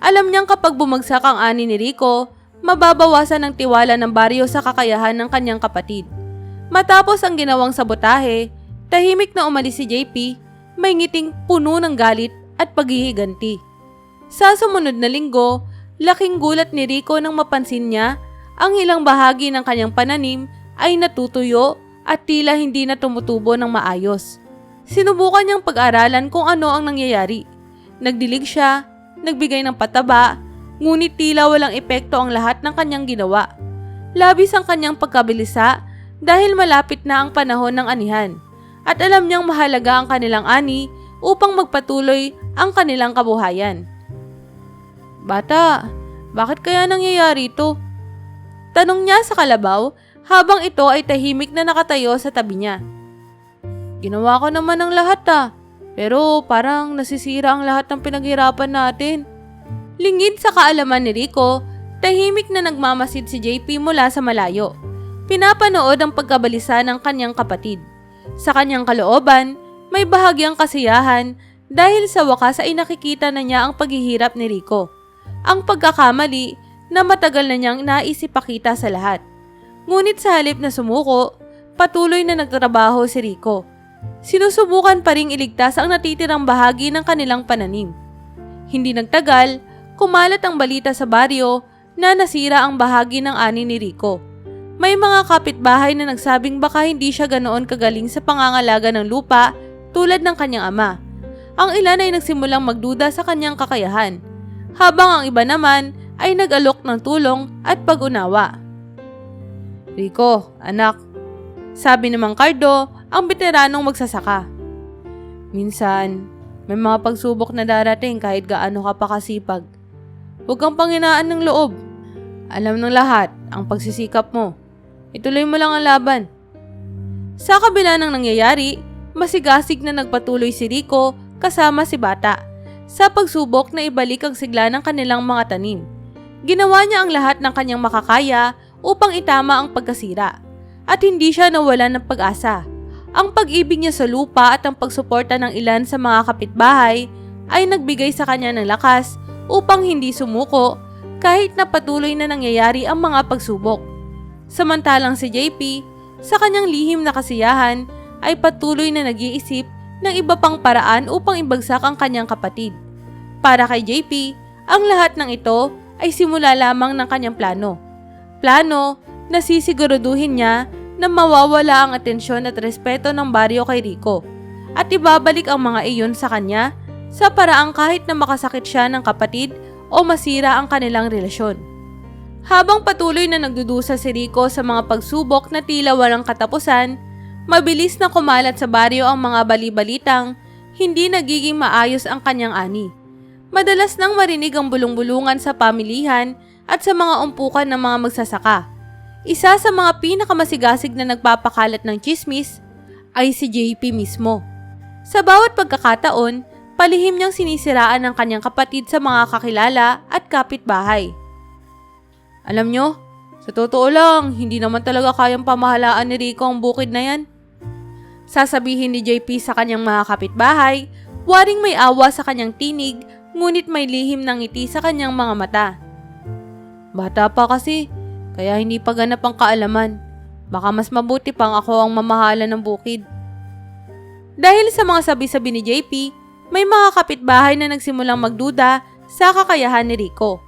[SPEAKER 1] Alam niyang kapag bumagsak ang ani ni Rico, mababawasan ang tiwala ng baryo sa kakayahan ng kanyang kapatid. Matapos ang ginawang sabotahe, tahimik na umalis si JP, may ngiting puno ng galit at paghihiganti. Sa sumunod na linggo, laking gulat ni Rico nang mapansin niya ang ilang bahagi ng kanyang pananim ay natutuyo at tila hindi na tumutubo ng maayos. Sinubukan niyang pag-aralan kung ano ang nangyayari. Nagdilig siya, nagbigay ng pataba, ngunit tila walang epekto ang lahat ng kanyang ginawa. Labis ang kanyang pagkabilisa dahil malapit na ang panahon ng anihan at alam niyang mahalaga ang kanilang ani upang magpatuloy ang kanilang kabuhayan. Bata, bakit kaya nangyayari ito? Tanong niya sa kalabaw habang ito ay tahimik na nakatayo sa tabi niya. Ginawa ko naman ang lahat pero parang nasisira ang lahat ng pinaghirapan natin. Lingid sa kaalaman ni Rico, tahimik na nagmamasid si JP mula sa malayo. Pinapanood ang pagkabalisa ng kanyang kapatid. Sa kanyang kalooban, may bahagyang kasiyahan dahil sa wakas ay nakikita na niya ang paghihirap ni Rico. Ang pagkakamali na matagal na niyang naisipakita sa lahat. Ngunit sa halip na sumuko, patuloy na nagtrabaho si Rico. Sinusubukan pa ring iligtas ang natitirang bahagi ng kanilang pananim. Hindi nagtagal, kumalat ang balita sa baryo na nasira ang bahagi ng ani ni Rico. May mga kapitbahay na nagsabing baka hindi siya ganoon kagaling sa pangangalaga ng lupa tulad ng kanyang ama. Ang ilan ay nagsimulang magduda sa kanyang kakayahan, habang ang iba naman ay nag-alok ng tulong at pag-unawa. Rico, anak, sabi ni Mang Cardo, ang veteranong magsasaka. Minsan, may mga pagsubok na darating kahit gaano ka pa kasipag. Huwag kang panghinaan ng loob. Alam ng lahat ang pagsisikap mo. Ituloy mo lang ang laban. Sa kabila ng nangyayari, masigasig na nagpatuloy si Rico kasama si Bata sa pagsubok na ibalik ang sigla ng kanilang mga tanim. Ginawa niya ang lahat ng kanyang makakaya upang itama ang pagkasira. At hindi siya nawalan ng pag-asa. Ang pag-ibig niya sa lupa at ang pagsuporta ng ilan sa mga kapitbahay ay nagbigay sa kanya ng lakas upang hindi sumuko kahit na patuloy na nangyayari ang mga pagsubok. Samantalang si JP, sa kanyang lihim na kasiyahan, ay patuloy na nag-iisip ng iba pang paraan upang ibagsak ang kanyang kapatid. Para kay JP, ang lahat ng ito ay simula lamang ng kanyang plano. Plano na sisiguraduhin niya na mawawala ang atensyon at respeto ng baryo kay Rico at ibabalik ang mga iyon sa kanya sa paraang kahit na makasakit siya ng kapatid o masira ang kanilang relasyon. Habang patuloy na nagdudusa si Rico sa mga pagsubok na tila walang katapusan, mabilis na kumalat sa baryo ang mga bali-balitang hindi nagiging maayos ang kanyang ani. Madalas nang marinig ang bulong-bulungan sa pamilihan at sa mga umpukan ng mga magsasaka. Isa sa mga pinakamasigasig na nagpapakalat ng tsismis ay si JP mismo. Sa bawat pagkakataon, palihim niyang sinisiraan ng kanyang kapatid sa mga kakilala at kapitbahay. Alam nyo, sa totoo lang, hindi naman talaga kayang pamahalaan ni Rico ang bukid na yan. Sasabihin ni JP sa kanyang mga kapitbahay, waring may awa sa kanyang tinig, ngunit may lihim ng ngiti sa kanyang mga mata. Bata pa kasi, kaya hindi pa ganap ang kaalaman. Baka mas mabuti pang ako ang mamahala ng bukid. Dahil sa mga sabi-sabi ni JP, may mga kapitbahay na nagsimulang magduda sa kakayahan ni Rico.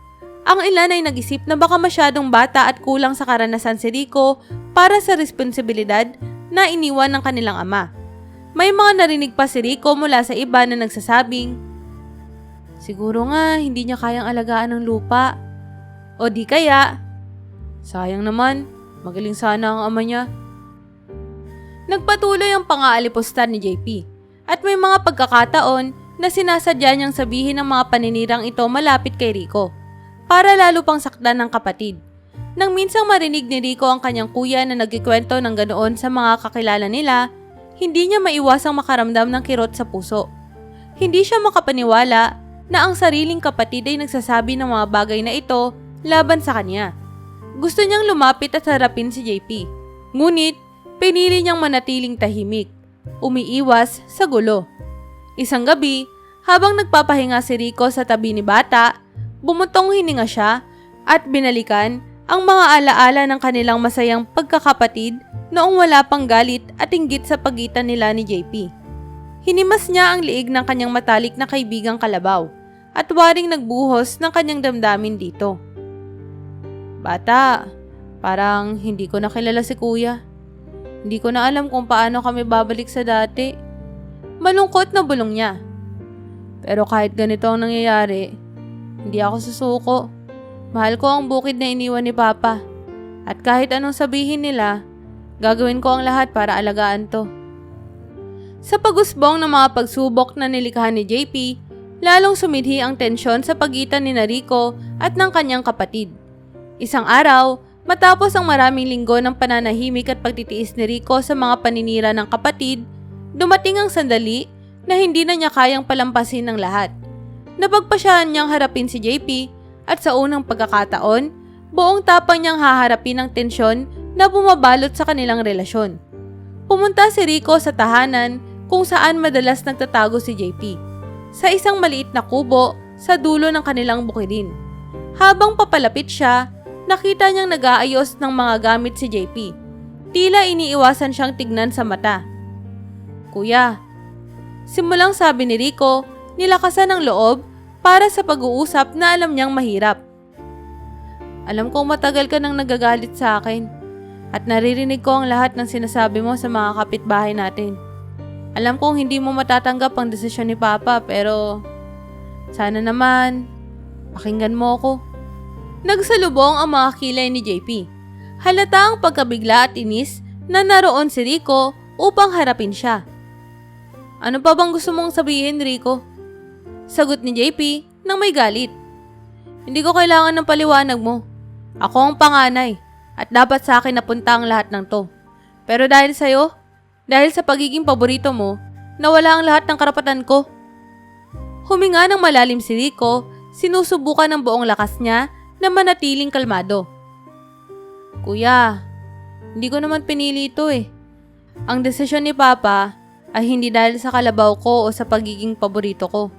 [SPEAKER 1] Ang ilan ay nag-isip na baka masyadong bata at kulang sa karanasan si Rico para sa responsibilidad na iniwan ng kanilang ama. May mga narinig pa si Rico mula sa iba na nagsasabing, siguro nga hindi niya kayang alagaan ng lupa. O di kaya, sayang naman, magaling sana ang ama niya. Nagpatuloy ang pang-aalipusta ni JP at may mga pagkakataon na sinasadya niyang sabihin ng mga paninirang ito malapit kay Rico para lalo pang sakdan ng kapatid. Nang minsang marinig ni Rico ang kanyang kuya na nagkikwento ng ganoon sa mga kakilala nila, hindi niya maiwasang makaramdam ng kirot sa puso. Hindi siya makapaniwala na ang sariling kapatid ay nagsasabi ng mga bagay na ito laban sa kanya. Gusto niyang lumapit at harapin si JP. Ngunit, pinili niyang manatiling tahimik, umiiwas sa gulo. Isang gabi, habang nagpapahinga si Rico sa tabi ni Bata, bumutong hininga siya at binalikan ang mga alaala ng kanilang masayang pagkakapatid noong wala pang galit at inggit sa pagitan nila ni JP. Hinimas niya ang liig ng kanyang matalik na kaibigang Kalabaw at waring nagbuhos ng kanyang damdamin dito. Bata, parang hindi ko na kilala si kuya. Hindi ko na alam kung paano kami babalik sa dati. Malungkot na bulong niya. Pero kahit ganito ang nangyayari, hindi ako susuko. Mahal ko ang bukid na iniwan ni Papa. At kahit anong sabihin nila, gagawin ko ang lahat para alagaan to. Sa pag-usbong ng mga pagsubok na nilikha ni JP, lalong sumidhi ang tensyon sa pagitan ni Rico at ng kanyang kapatid. Isang araw, matapos ang maraming linggo ng pananahimik at pagtitiis ni Rico sa mga paninira ng kapatid, dumating ang sandali na hindi na niya kayang palampasin ng lahat. Napagpasyahan niyang harapin si JP at sa unang pagkakataon, buong tapang niyang haharapin ang tensyon na bumabalot sa kanilang relasyon. Pumunta si Rico sa tahanan kung saan madalas nagtatago si JP, sa isang maliit na kubo sa dulo ng kanilang bukidin. Habang papalapit siya, nakita niyang nag-aayos ng mga gamit si JP. Tila iniiwasan siyang tignan sa mata. Kuya, simulang sabi ni Rico, nilakasan ng loob para sa pag-uusap na alam niyang mahirap. Alam kong matagal ka nang nagagalit sa akin at naririnig ko ang lahat ng sinasabi mo sa mga kapitbahay natin. Alam kong hindi mo matatanggap ang desisyon ni Papa pero sana naman pakinggan mo ako. Nagsalubong ang mga kilay ni JP. Halata ang pagkabigla at inis na naroon si Rico upang harapin siya. Ano pa bang gusto mong sabihin, Rico? Sagot ni JP nang may galit. Hindi ko kailangan ng paliwanag mo. Ako ang panganay at dapat sa akin napunta ang lahat ng to. Pero dahil sa'yo, dahil sa pagiging paborito mo, nawala ang lahat ng karapatan ko. Huminga ng malalim si Rico, sinusubukan ng buong lakas niya na manatiling kalmado. Kuya, hindi ko naman pinili ito eh. Ang desisyon ni Papa ay hindi dahil sa kalabaw ko o sa pagiging paborito ko.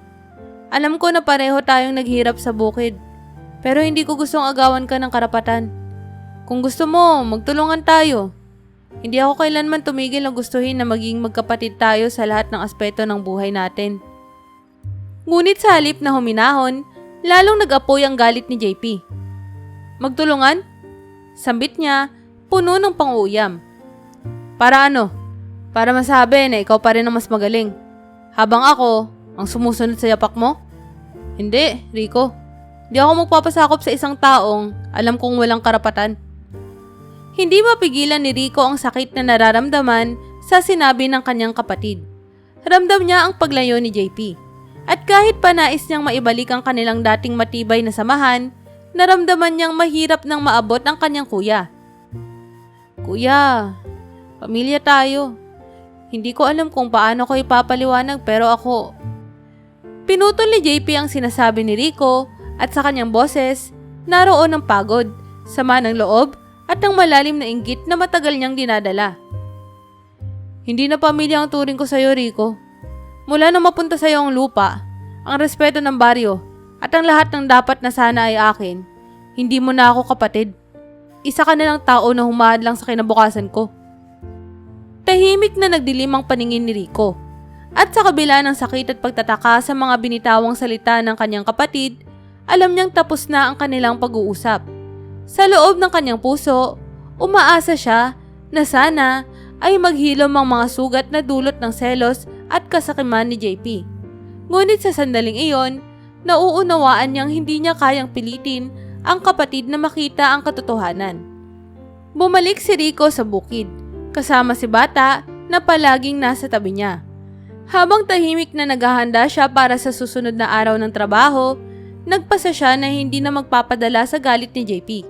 [SPEAKER 1] Alam ko na pareho tayong naghirap sa bukid, pero hindi ko gustong agawan ka ng karapatan. Kung gusto mo, magtulungan tayo. Hindi ako kailanman tumigil na gustuhin na maging magkapatid tayo sa lahat ng aspeto ng buhay natin. Ngunit sa halip na huminahon, lalong nag-apoy ang galit ni JP. Magtulungan? Sambit niya, puno ng pang-uuyam. Para ano? Para masabi na ikaw pa rin ang mas magaling. Habang ako, ang sumusunod sa yapak mo? Hindi, Rico. Di ako magpapasakop sa isang taong alam kong walang karapatan. Hindi mapigilan ni Rico ang sakit na nararamdaman sa sinabi ng kanyang kapatid. Ramdam niya ang paglayo ni JP. At kahit pa nais niyang maibalik ang kanilang dating matibay na samahan, naramdaman niyang mahirap nang maabot ang kanyang kuya. Kuya, pamilya tayo. Hindi ko alam kung paano ko ipapaliwanag pero ako... Pinutol ni JP ang sinasabi ni Rico at sa kanyang boses, naroon ang pagod, sama ng loob at ang malalim na inggit na matagal niyang dinadala. Hindi na pamilya ang turing ko sa'yo, Rico. Mula nang mapunta sa'yo ang lupa, ang respeto ng baryo at ang lahat ng dapat na sana ay akin, hindi mo na ako kapatid. Isa ka na lang tao na humahad lang sa kinabukasan ko. Tahimik na nagdilim ang paningin ni Rico. At sa kabila ng sakit at pagtataka sa mga binitawang salita ng kanyang kapatid, alam niyang tapos na ang kanilang pag-uusap. Sa loob ng kanyang puso, umaasa siya na sana ay maghilom ang mga sugat na dulot ng selos at kasakiman ni JP. Ngunit sa sandaling iyon, nauunawaan niyang hindi niya kayang pilitin ang kapatid na makita ang katotohanan. Bumalik si Rico sa bukid, kasama si Bata na palaging nasa tabi niya. Habang tahimik na naghahanda siya para sa susunod na araw ng trabaho, nagpasa siya na hindi na magpapadala sa galit ni JP.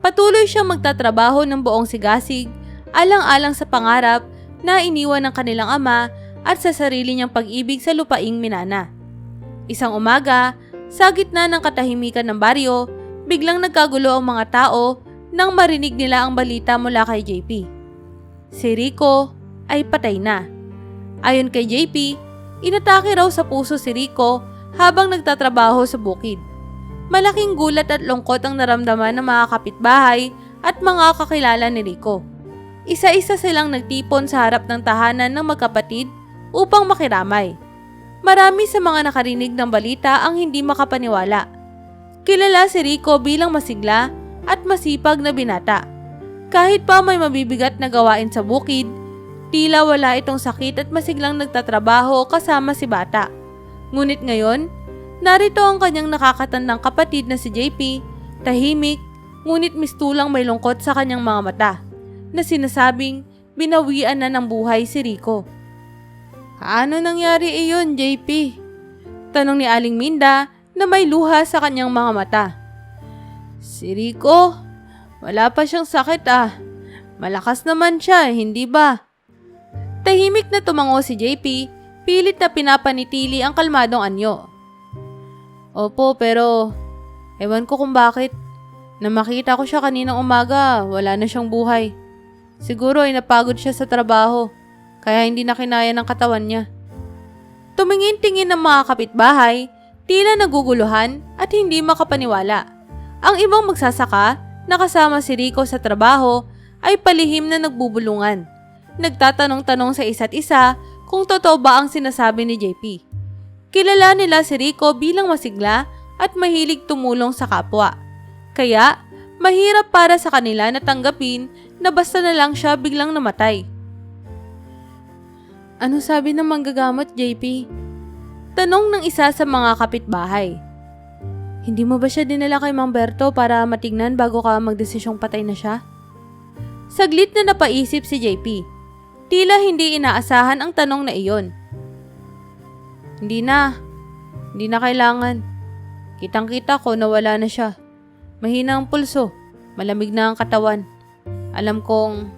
[SPEAKER 1] Patuloy siyang magtatrabaho ng buong sigasig, alang-alang sa pangarap na iniwan ng kanilang ama at sa sarili niyang pag-ibig sa lupaing Minana. Isang umaga, sa gitna ng katahimikan ng baryo, biglang nagkagulo ang mga tao nang marinig nila ang balita mula kay JP. Si Rico ay patay na. Ayon kay JP, inatake raw sa puso si Rico habang nagtatrabaho sa bukid. Malaking gulat at lungkot ang naramdaman ng mga kapitbahay at mga kakilala ni Rico. Isa-isa silang nagtipon sa harap ng tahanan ng magkapatid upang makiramay. Marami sa mga nakarinig ng balita ang hindi makapaniwala. Kilala si Rico bilang masigla at masipag na binata. Kahit pa may mabibigat na gawain sa bukid, tila wala itong sakit at masiglang nagtatrabaho kasama si Bata. Ngunit ngayon, narito ang kanyang nakakatandang kapatid na si JP, tahimik, ngunit mistulang may lungkot sa kanyang mga mata, na sinasabing binawian na ng buhay si Rico. Ano nangyari iyon, JP? Tanong ni Aling Minda na may luha sa kanyang mga mata. Si Rico, wala pa siyang sakit ah. Malakas naman siya, hindi ba? Tahimik na tumango si JP, pilit na pinapanitili ang kalmadong anyo. Opo, pero ewan ko kung bakit. Nang makita ko siya kaninang umaga, wala na siyang buhay. Siguro ay napagod siya sa trabaho, kaya hindi na kinaya ng katawan niya. Tumingin-tingin ng mga kapitbahay, tila naguguluhan at hindi makapaniwala. Ang ibang magsasaka, nakasama si Rico sa trabaho, ay palihim na nagbubulungan. Nagtatanong-tanong sa isa't isa kung totoo ba ang sinasabi ni JP. Kilala nila si Rico bilang masigla at mahilig tumulong sa kapwa. Kaya, mahirap para sa kanila na tanggapin na basta na lang siya biglang namatay. Ano sabi ng manggagamot, JP? Tanong ng isa sa mga kapitbahay. Hindi mo ba siya dinala kay Mang Berto para matignan bago ka magdesisyong patay na siya? Saglit na napaisip si JP. Tila hindi inaasahan ang tanong na iyon. Hindi na kailangan. Kitang-kita ko na wala na siya. Mahina ang pulso, malamig na ang katawan. Alam kong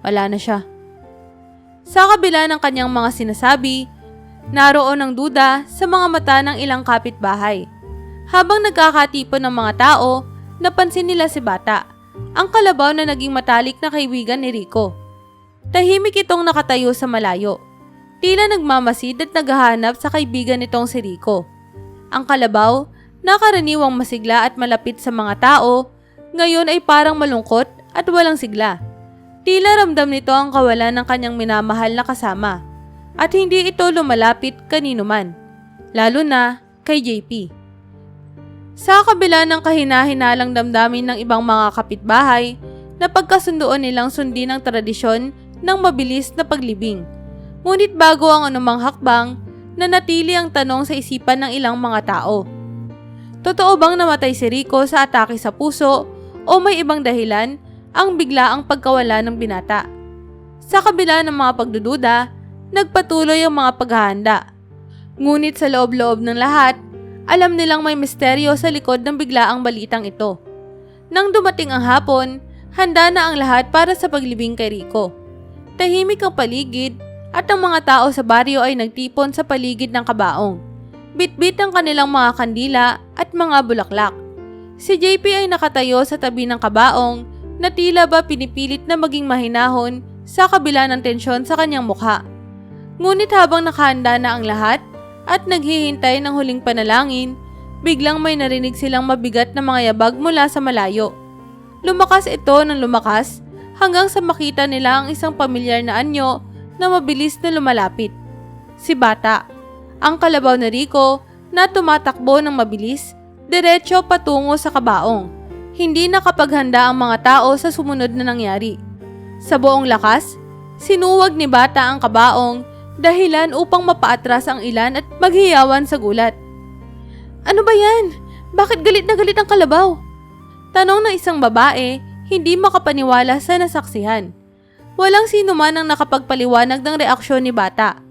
[SPEAKER 1] wala na siya. Sa kabila ng kanyang mga sinasabi, naroon ang duda sa mga mata ng ilang kapitbahay. Habang nagkakatipon ng mga tao, napansin nila si Bata. ang kalabaw na naging matalik na kaibigan ni Rico. Tahimik itong nakatayo sa malayo. Tila nagmamasid at naghahanap sa kaibigan nitong si Rico. Ang kalabaw, na karaniwang masigla at malapit sa mga tao, ngayon ay parang malungkot at walang sigla. Tila ramdam nito ang kawalan ng kanyang minamahal na kasama at hindi ito lumalapit kanino man, lalo na kay JP. Sa kabila ng kahina-hinalang damdamin ng ibang mga kapitbahay, napagkasundoan nilang sundin ang tradisyon ng mabilis na paglibing. Ngunit bago ang anumang hakbang, nanatili ang tanong sa isipan ng ilang mga tao. Totoo bang namatay si Rico sa atake sa puso o may ibang dahilan ang biglaang pagkawala ng binata? Sa kabila ng mga pagdududa, nagpatuloy ang mga paghahanda. Ngunit sa loob-loob ng lahat, alam nilang may misteryo sa likod ng biglaang balitang ito. Nang dumating ang hapon, handa na ang lahat para sa paglibing kay Rico. Tahimik ang paligid at ang mga tao sa baryo ay nagtipon sa paligid ng kabaong. Bitbit ang kanilang mga kandila at mga bulaklak. Si JP ay nakatayo sa tabi ng kabaong na tila ba pinipilit na maging mahinahon sa kabila ng tensyon sa kanyang mukha. Ngunit habang nakahanda na ang lahat at naghihintay ng huling panalangin, biglang may narinig silang mabigat na mga yabag mula sa malayo. Lumakas ito ng lumakas hanggang sa makita nila ang isang pamilyar na anyo na mabilis na lumalapit. Si Bata, ang kalabaw na Rico na tumatakbo ng mabilis, diretso patungo sa kabaong. Hindi nakapaghanda ang mga tao sa sumunod na nangyari. Sa buong lakas, sinuwag ni Bata ang kabaong dahilan upang mapaatras ang ilan at maghiyawan sa gulat. Ano ba yan? Bakit galit na galit ang kalabaw? Tanong ng isang babae, hindi makapaniwala sa nasaksihan. Walang sino man ang nakapagpaliwanag ng reaksyon ni Bata.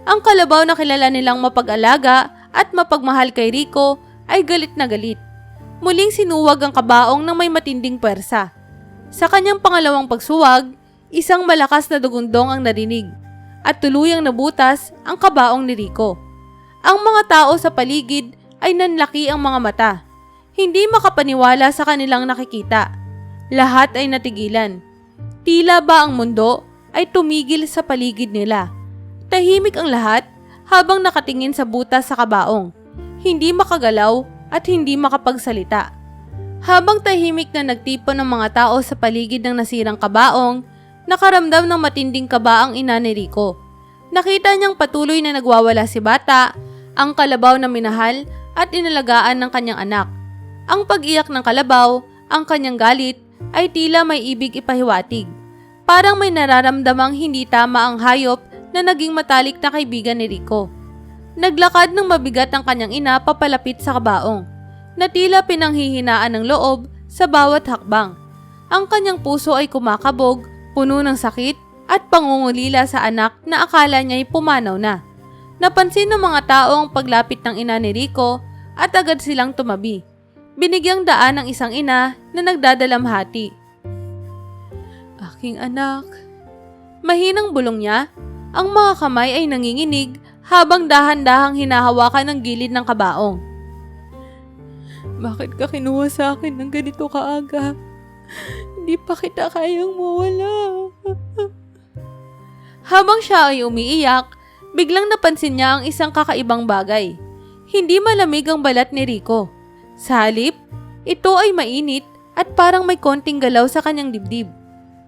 [SPEAKER 1] Ang kalabaw na kilala nilang mapag-alaga at mapagmahal kay Rico ay galit na galit. Muling sinuwag ang kabaong ng may matinding puwersa. Sa kanyang pangalawang pagsuwag, isang malakas na dugundong ang narinig at tuluyang nabutas ang kabaong ni Rico. Ang mga tao sa paligid ay nanlaki ang mga mata. Hindi makapaniwala sa kanilang nakikita. Lahat ay natigilan. Tila ba ang mundo ay tumigil sa paligid nila. Tahimik ang lahat habang nakatingin sa butas sa kabaong. Hindi makagalaw at hindi makapagsalita. Habang tahimik na nagtipon ng mga tao sa paligid ng nasirang kabaong, nakaramdam ng matinding kaba ang ina ni Rico. Nakita niyang patuloy na nagwawala si Bata, ang kalabaw na minahal at inalagaan ng kanyang anak. Ang pag-iyak ng kalabaw, ang kanyang galit, ay tila may ibig ipahiwatig. Parang may nararamdamang hindi tama ang hayop na naging matalik na kaibigan ni Rico. Naglakad ng mabigat ang kanyang ina papalapit sa kabaong, na tila pinanghihinaan ng loob sa bawat hakbang. Ang kanyang puso ay kumakabog, puno ng sakit at pangungulila sa anak na akala niya'y pumanaw na. Napansin ng mga tao ang paglapit ng ina ni Rico at agad silang tumabi. Binigyang daan ng isang ina na nagdadalamhati. Aking anak. Mahinang bulong niya, ang mga kamay ay nanginginig habang dahan-dahang hinahawakan ng gilid ng kabaong. Bakit ka kinuha sa akin ng ganito kaaga? Hindi pa kita kayang mawala. Habang siya ay umiiyak, biglang napansin niya ang isang kakaibang bagay. Hindi malamig ang balat ni Rico. Sa halip, ito ay mainit at parang may konting galaw sa kanyang dibdib,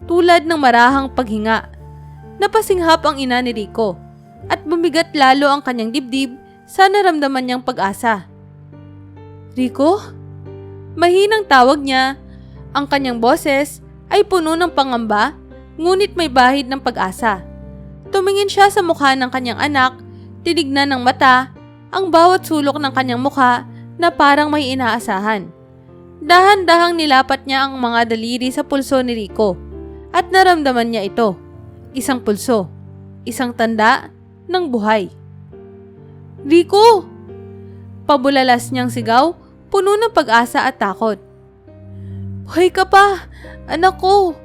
[SPEAKER 1] tulad ng marahang paghinga. Napasinghap ang ina ni Rico at bumigat lalo ang kanyang dibdib sa naramdaman niyang pag-asa. Rico? Mahinang tawag niya. Ang kanyang boses ay puno ng pangamba, ngunit may bahid ng pag-asa. Tumingin siya sa mukha ng kanyang anak, tinignan ng mata ang bawat sulok ng kanyang mukha na parang may inaasahan. Dahan-dahang nilapat niya ang mga daliri sa pulso ni Rico at naramdaman niya ito. Isang pulso, isang tanda ng buhay. Rico! Pabulalas niyang sigaw, puno ng pag-asa at takot. Buhay ka pa! Anak ko!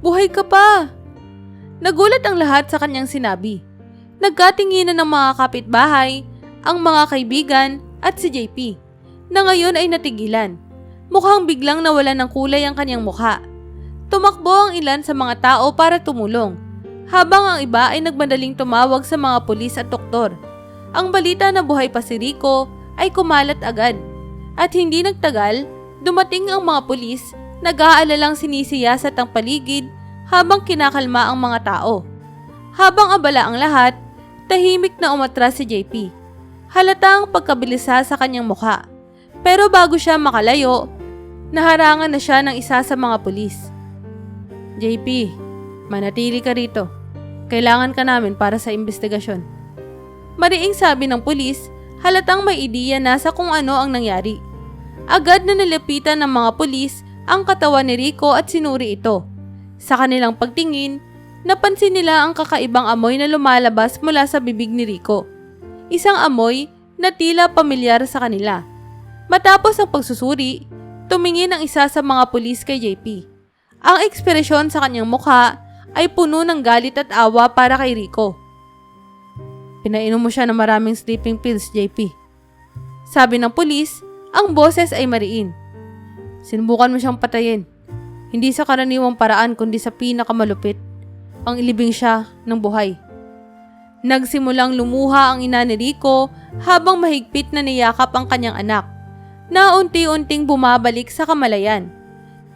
[SPEAKER 1] Buhay ka pa! Nagulat ang lahat sa kanyang sinabi. Nagkatinginan ng mga kapitbahay, ang mga kaibigan at si JP, na ngayon ay natigilan. Mukhang biglang nawalan ng kulay ang kanyang mukha. Tumakbo ang ilan sa mga tao para tumulong, habang ang iba ay nagmadaling tumawag sa mga pulis at doktor. Ang balita na buhay pa si Rico ay kumalat agad, at hindi nagtagal, dumating ang mga pulis, nag-aalalang sinisiyasat ang paligid habang kinakalma ang mga tao. Habang abala ang lahat, tahimik na umatras si JP. Halata ang pagkabilisa sa kanyang mukha. Pero bago siya makalayo, naharangan na siya ng isa sa mga pulis. JP, manatili ka rito. Kailangan ka namin para sa investigasyon. Mariing sabi ng pulis, halatang may ideya na sa kung ano ang nangyari. Agad na nilapitan ng mga pulis ang katawan ni Rico at sinuri ito. Sa kanilang pagtingin, napansin nila ang kakaibang amoy na lumalabas mula sa bibig ni Rico. Isang amoy na tila pamilyar sa kanila. Matapos ang pagsusuri, tumingin ang isa sa mga pulis kay JP. Ang ekspresyon sa kanyang mukha ay puno ng galit at awa para kay Rico. Pinainom mo siya ng maraming sleeping pills, JP. Sabi ng pulis, ang boses ay mariin. Sinubukan mo siyang patayin. Hindi sa karaniwang paraan kundi sa pinakamalupit. Ang ilibing siya ng buhay. Nagsimulang lumuha ang ina ni Rico habang mahigpit na niyakap ang kanyang anak, na unti-unting bumabalik sa kamalayan.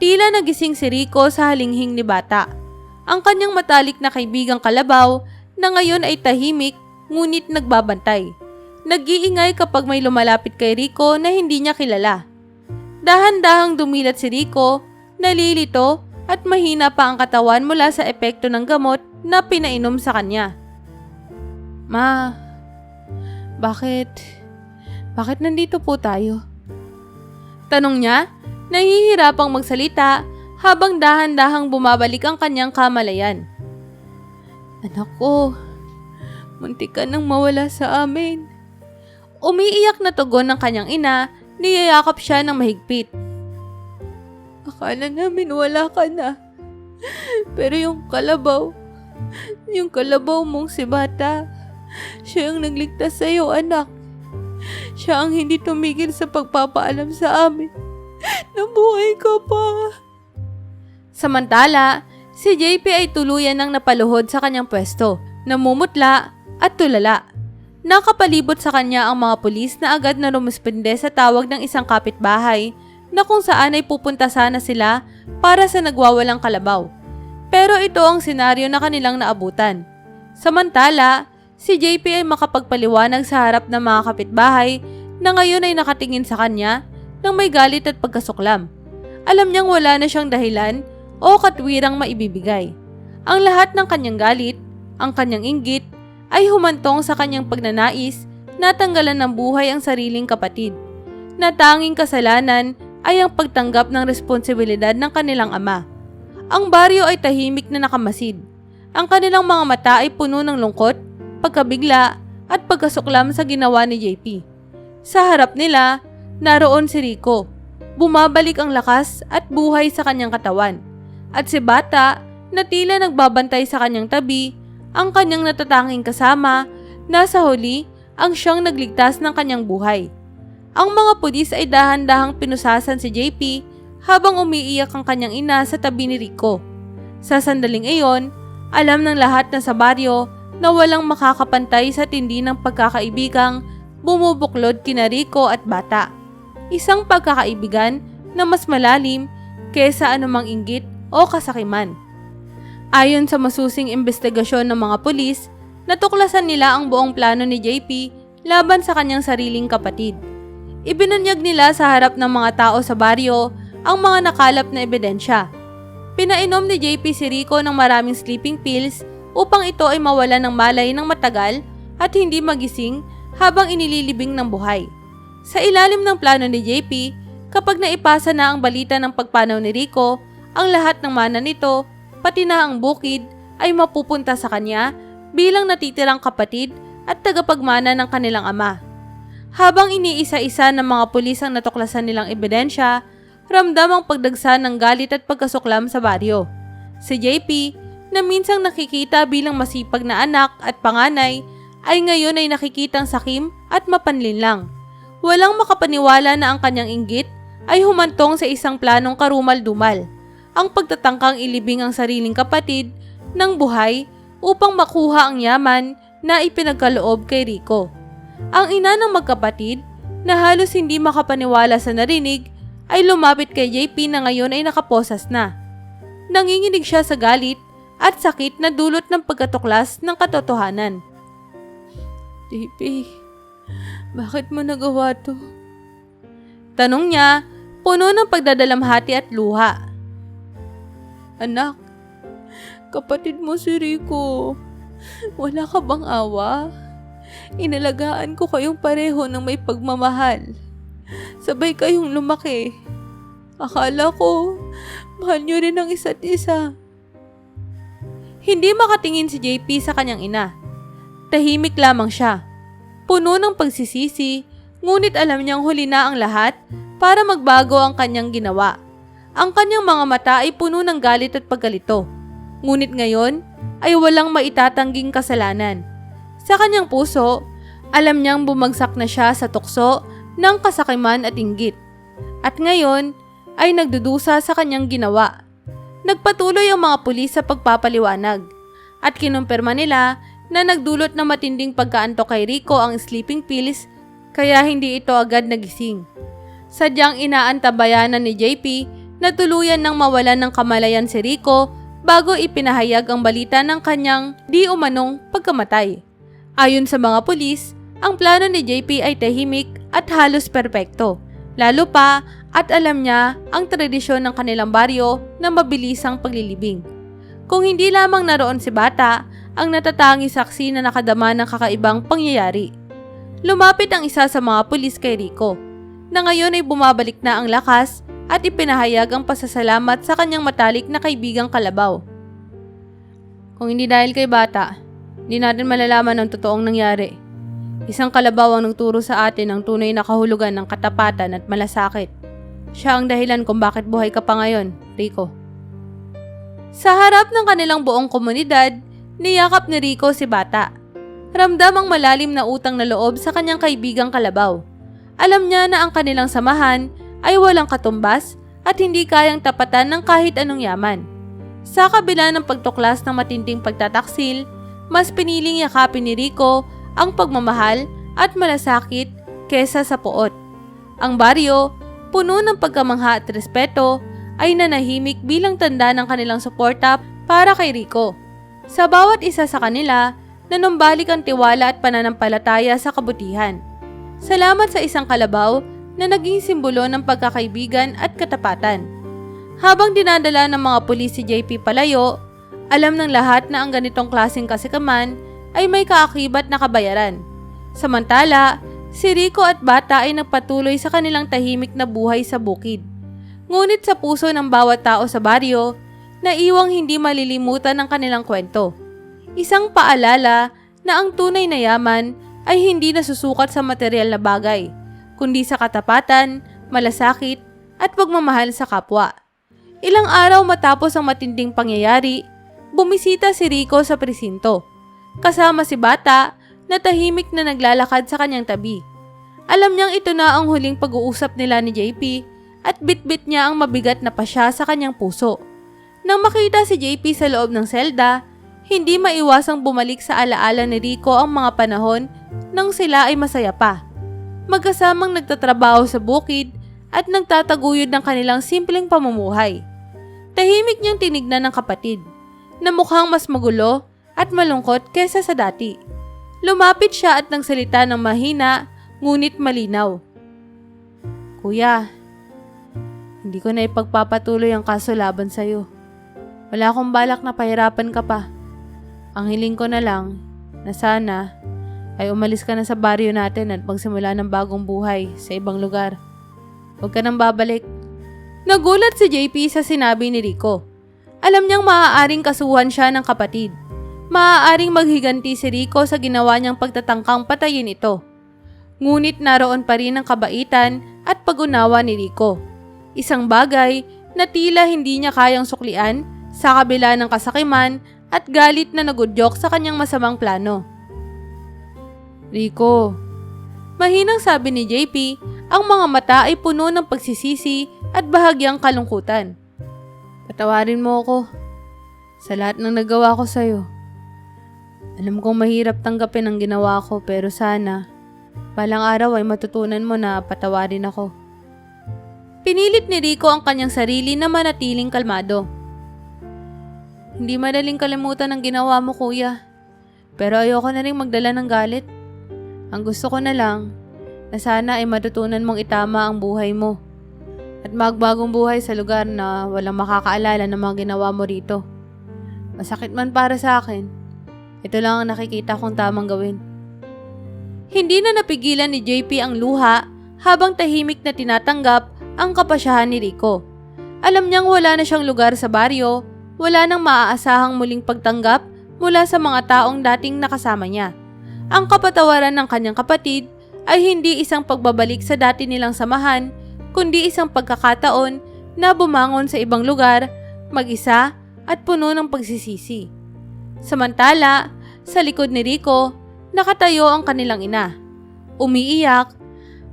[SPEAKER 1] Tila nagising si Rico sa halinghing ni bata. Ang kanyang matalik na kaibigang kalabaw na ngayon ay tahimik ngunit nagbabantay. Nag-iingay kapag may lumalapit kay Rico na hindi niya kilala. Dahan-dahang dumilat si Rico, nalilito at mahina pa ang katawan mula sa epekto ng gamot na pinainom sa kanya. Ma, bakit nandito po tayo? Tanong niya, nahihirapang magsalita habang dahan-dahang bumabalik ang kanyang kamalayan. Anak ko, muntik ka nang mawala sa amin. Umiiyak na tugon ng kanyang ina, niyayakap siya ng mahigpit. Akala namin wala ka na. Pero yung kalabaw mong si Bata, siya ang nagligtas sa iyo, anak. Siya ang hindi tumigil sa pagpapaalam sa amin. Nabuhay ka pa. Samantala, si JP ay tuluyan ng napaluhod sa kanyang pwesto, namumutla at tulala. Nakapalibot sa kanya ang mga pulis na agad na rumusponde sa tawag ng isang kapitbahay na kung saan ay pupunta sana sila para sa nagwawalang kalabaw. Pero ito ang senaryo na kanilang naabutan. Samantala, si JP ay makapagpaliwanag sa harap ng mga kapitbahay na ngayon ay nakatingin sa kanya ng may galit at pagkasuklam. Alam niyang wala na siyang dahilan o katwirang maibibigay. Ang lahat ng kanyang galit, ang kanyang inggit, ay humantong sa kanyang pagnanais na tanggalan ng buhay ang sariling kapatid, na tanging kasalanan ay ang pagtanggap ng responsibilidad ng kanilang ama. Ang baryo ay tahimik na nakamasid. Ang kanilang mga mata ay puno ng lungkot, pagkabigla at pagkasuklam sa ginawa ni JP. Sa harap nila, naroon si Rico. Bumabalik ang lakas at buhay sa kanyang katawan. At si Bata na tila nagbabantay sa kanyang tabi, ang kanyang natatanging kasama, na sa huli ang siyang nagligtas ng kanyang buhay. Ang mga pulis ay dahan-dahang pinusasan si JP habang umiiyak ang kanyang ina sa tabi ni Rico. Sa sandaling iyon, alam ng lahat na sa baryo na walang makakapantay sa tindi ng pagkakaibigang bumubuklod kina Rico at Bata. Isang pagkakaibigan na mas malalim kaysa anumang inggit o kasakiman. Ayon sa masusing investigasyon ng mga pulis, natuklasan nila ang buong plano ni JP laban sa kanyang sariling kapatid. Ibinunyag nila sa harap ng mga tao sa baryo ang mga nakalap na ebidensya. Pinainom ni JP si Rico ng maraming sleeping pills upang ito ay mawala ng malay ng matagal at hindi magising habang inililibing ng buhay. Sa ilalim ng plano ni JP, kapag naipasa na ang balita ng pagpanaw ni Rico, ang lahat ng mana nito, pati na ang bukid, ay mapupunta sa kanya bilang natitirang kapatid at tagapagmana ng kanilang ama. Habang iniisa-isa ng mga pulis ang natuklasan nilang ebidensya, ramdam ang pagdagsa ng galit at pagkasuklam sa baryo. Si JP, na minsang nakikita bilang masipag na anak at panganay, ay ngayon ay nakikitang sakim at mapanlinlang. Walang makapaniwala na ang kanyang inggit ay humantong sa isang planong karumal-dumal. ang pagtatangkang ilibing ang sariling kapatid ng buhay upang makuha ang yaman na ipinagkaloob kay Rico. Ang ina ng magkapatid na halos hindi makapaniwala sa narinig ay lumapit kay JP na ngayon ay nakaposas na. Nanginginig siya sa galit at sakit na dulot ng pagkatuklas ng katotohanan. JP, bakit mo nagawa to? Tanong niya, puno ng pagdadalamhati at luha. Anak, kapatid mo si Rico. Wala ka bang awa? Inalagaan ko kayong pareho ng may pagmamahal. Sabay kayong lumaki. Akala ko, mahal niyo rin ang isa't isa. Hindi makatingin si JP sa kanyang ina. Tahimik lamang siya. Puno ng pagsisisi, ngunit alam niyang huli na ang lahat para magbago ang kanyang ginawa. Ang kanyang mga mata ay puno ng galit at pagkalito. Ngunit ngayon ay walang maitatangging kasalanan. Sa kanyang puso, alam niyang bumagsak na siya sa tukso ng kasakiman at inggit. At ngayon ay nagdudusa sa kanyang ginawa. Nagpatuloy ang mga pulis sa pagpapaliwanag at kinumpirma nila na nagdulot ng matinding pagkaantok kay Rico ang sleeping pills kaya hindi ito agad nagising. Sadyang inaantabayanan ni JP na tuluyan ng mawalan ng kamalayan si Rico bago ipinahayag ang balita ng kanyang di umanong pagkamatay. Ayon sa mga pulis, ang plano ni JP ay tahimik at halos perpekto. Lalo pa at alam niya ang tradisyon ng kanilang baryo na mabilisang paglilibing. Kung hindi lamang naroon si Bata, ang natatangi saksi na nakadama ng kakaibang pangyayari. Lumapit ang isa sa mga pulis kay Rico, na ngayon ay bumabalik na ang lakas at ipinahayag ang pasasalamat sa kanyang matalik na kaibigang Kalabaw. Kung hindi dahil kay Bata, hindi natin malalaman ang totoong nangyari. Isang kalabaw ang nagturo sa atin ng tunay na kahulugan ng katapatan at malasakit. Siya ang dahilan kung bakit buhay ka pa ngayon, Rico. Sa harap ng kanilang buong komunidad, niyakap ni Rico si Bata. Ramdam ang malalim na utang na loob sa kanyang kaibigang Kalabaw. Alam niya na ang kanilang samahan ay walang katumbas at hindi kayang tapatan ng kahit anong yaman. Sa kabila ng pagtuklas ng matinding pagtataksil, mas piniling yakapin ni Rico ang pagmamahal at malasakit kesa sa puot. Ang baryo, puno ng pagkamangha at respeto, ay nanahimik bilang tanda ng kanilang suporta para kay Rico. Sa bawat isa sa kanila, nanumbalik ang tiwala at pananampalataya sa kabutihan. Salamat sa isang Kalabaw na naging simbolo ng pagkakaibigan at katapatan. Habang dinadala ng mga pulis si JP palayo, alam ng lahat na ang ganitong klaseng kasikaman ay may kaakibat na kabayaran. Samantala, si Rico at Bata ay nagpatuloy sa kanilang tahimik na buhay sa bukid. Ngunit sa puso ng bawat tao sa baryo, naiwang hindi malilimutan ang kanilang kwento. Isang paalala na ang tunay na yaman ay hindi nasusukat sa material na bagay, kundi sa katapatan, malasakit, at pagmamahal sa kapwa. Ilang araw matapos ang matinding pangyayari, bumisita si Rico sa presinto. Kasama si Bata na tahimik na naglalakad sa kanyang tabi. Alam niyang ito na ang huling pag-uusap nila ni JP at bitbit niya ang mabigat na pasya sa kanyang puso. Nang makita si JP sa loob ng selda, hindi maiwasang bumalik sa alaala ni Rico ang mga panahon nang sila ay masaya pa. Magkasamang nagtatrabaho sa bukid at nagtataguyod ng kanilang simpleng pamumuhay. Tahimik niyang tinignan ng kapatid, na mukhang mas magulo at malungkot kesa sa dati. Lumapit siya at nagsalita ng mahina, ngunit malinaw. Kuya, hindi ko na ipagpapatuloy ang kaso laban sa'yo. Wala akong balak na pahirapan ka pa. Ang hiling ko na lang, na sana, ay umalis ka na sa baryo natin at magsimula ng bagong buhay sa ibang lugar. Huwag ka nang babalik. Nagulat si JP sa sinabi ni Rico. Alam niyang maaaring kasuhan siya ng kapatid. Maaaring maghiganti si Rico sa ginawa niyang pagtatangkang patayin ito. Ngunit naroon pa rin ang kabaitan at pag-unawa ni Rico. Isang bagay na tila hindi niya kayang suklian sa kabila ng kasakiman at galit na nagudyok sa kanyang masamang plano. Rico, mahinang sabi ni JP, ang mga mata ay puno ng pagsisisi at bahagyang kalungkutan. Patawarin mo ako sa lahat ng nagawa ko sa'yo. Alam kong mahirap tanggapin ang ginawa ko pero sana balang araw ay matutunan mo na patawarin ako. Pinilit ni Rico ang kanyang sarili na manatiling kalmado. Hindi madaling kalimutan ang ginawa mo, kuya. Pero ayoko na rin magdala ng galit. Ang gusto ko na lang na sana ay matutunan mong itama ang buhay mo at magbagong buhay sa lugar na walang makakaalala ng mga ginawa mo rito. Masakit man para sa akin, ito lang ang nakikita kong tamang gawin. Hindi na napigilan ni JP ang luha habang tahimik na tinatanggap ang kapasyahan ni Rico. Alam niyang wala na siyang lugar sa baryo, wala nang maaasahang muling pagtanggap mula sa mga taong dating nakasama niya. Ang kapatawaran ng kanyang kapatid ay hindi isang pagbabalik sa dati nilang samahan, kundi isang pagkakataon na bumangon sa ibang lugar, mag-isa at puno ng pagsisisi. Samantala, sa likod ni Rico, nakatayo ang kanilang ina. Umiiyak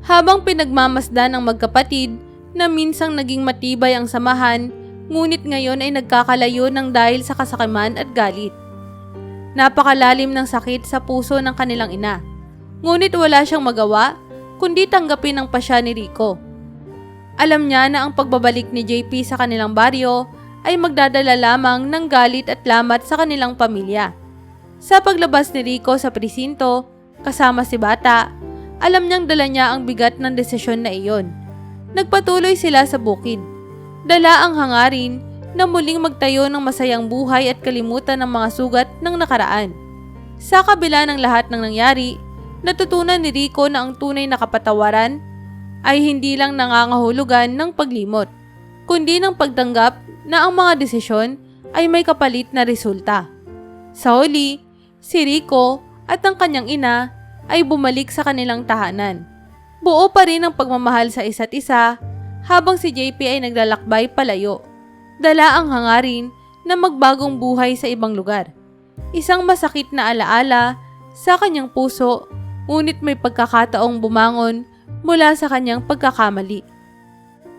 [SPEAKER 1] habang pinagmamasdan ng magkapatid na minsang naging matibay ang samahan, ngunit ngayon ay nagkakalayo ng dahil sa kasakiman at galit. Napakalalim ng sakit sa puso ng kanilang ina, ngunit wala siyang magawa kundi tanggapin ang pasya ni Rico. Alam niya na ang pagbabalik ni JP sa kanilang baryo ay magdadala lamang ng galit at lamat sa kanilang pamilya. Sa paglabas ni Rico sa presinto, kasama si Bata, alam niyang dala niya ang bigat ng desisyon na iyon. Nagpatuloy sila sa bukid. Dala ang hangarin na muling magtayo ng masayang buhay at kalimutan ng mga sugat ng nakaraan. Sa kabila ng lahat ng nangyari, natutunan ni Rico na ang tunay na kapatawaran ay hindi lang nangangahulugan ng paglimot, kundi ng pagtanggap na ang mga desisyon ay may kapalit na resulta. Sa huli, si Rico at ang kanyang ina ay bumalik sa kanilang tahanan. Buo pa rin ang pagmamahal sa isa't isa habang si JP ay naglalakbay palayo. Dala ang hangarin na magbagong buhay sa ibang lugar. Isang masakit na alaala sa kanyang puso, ngunit may pagkakataong bumangon mula sa kanyang pagkakamali.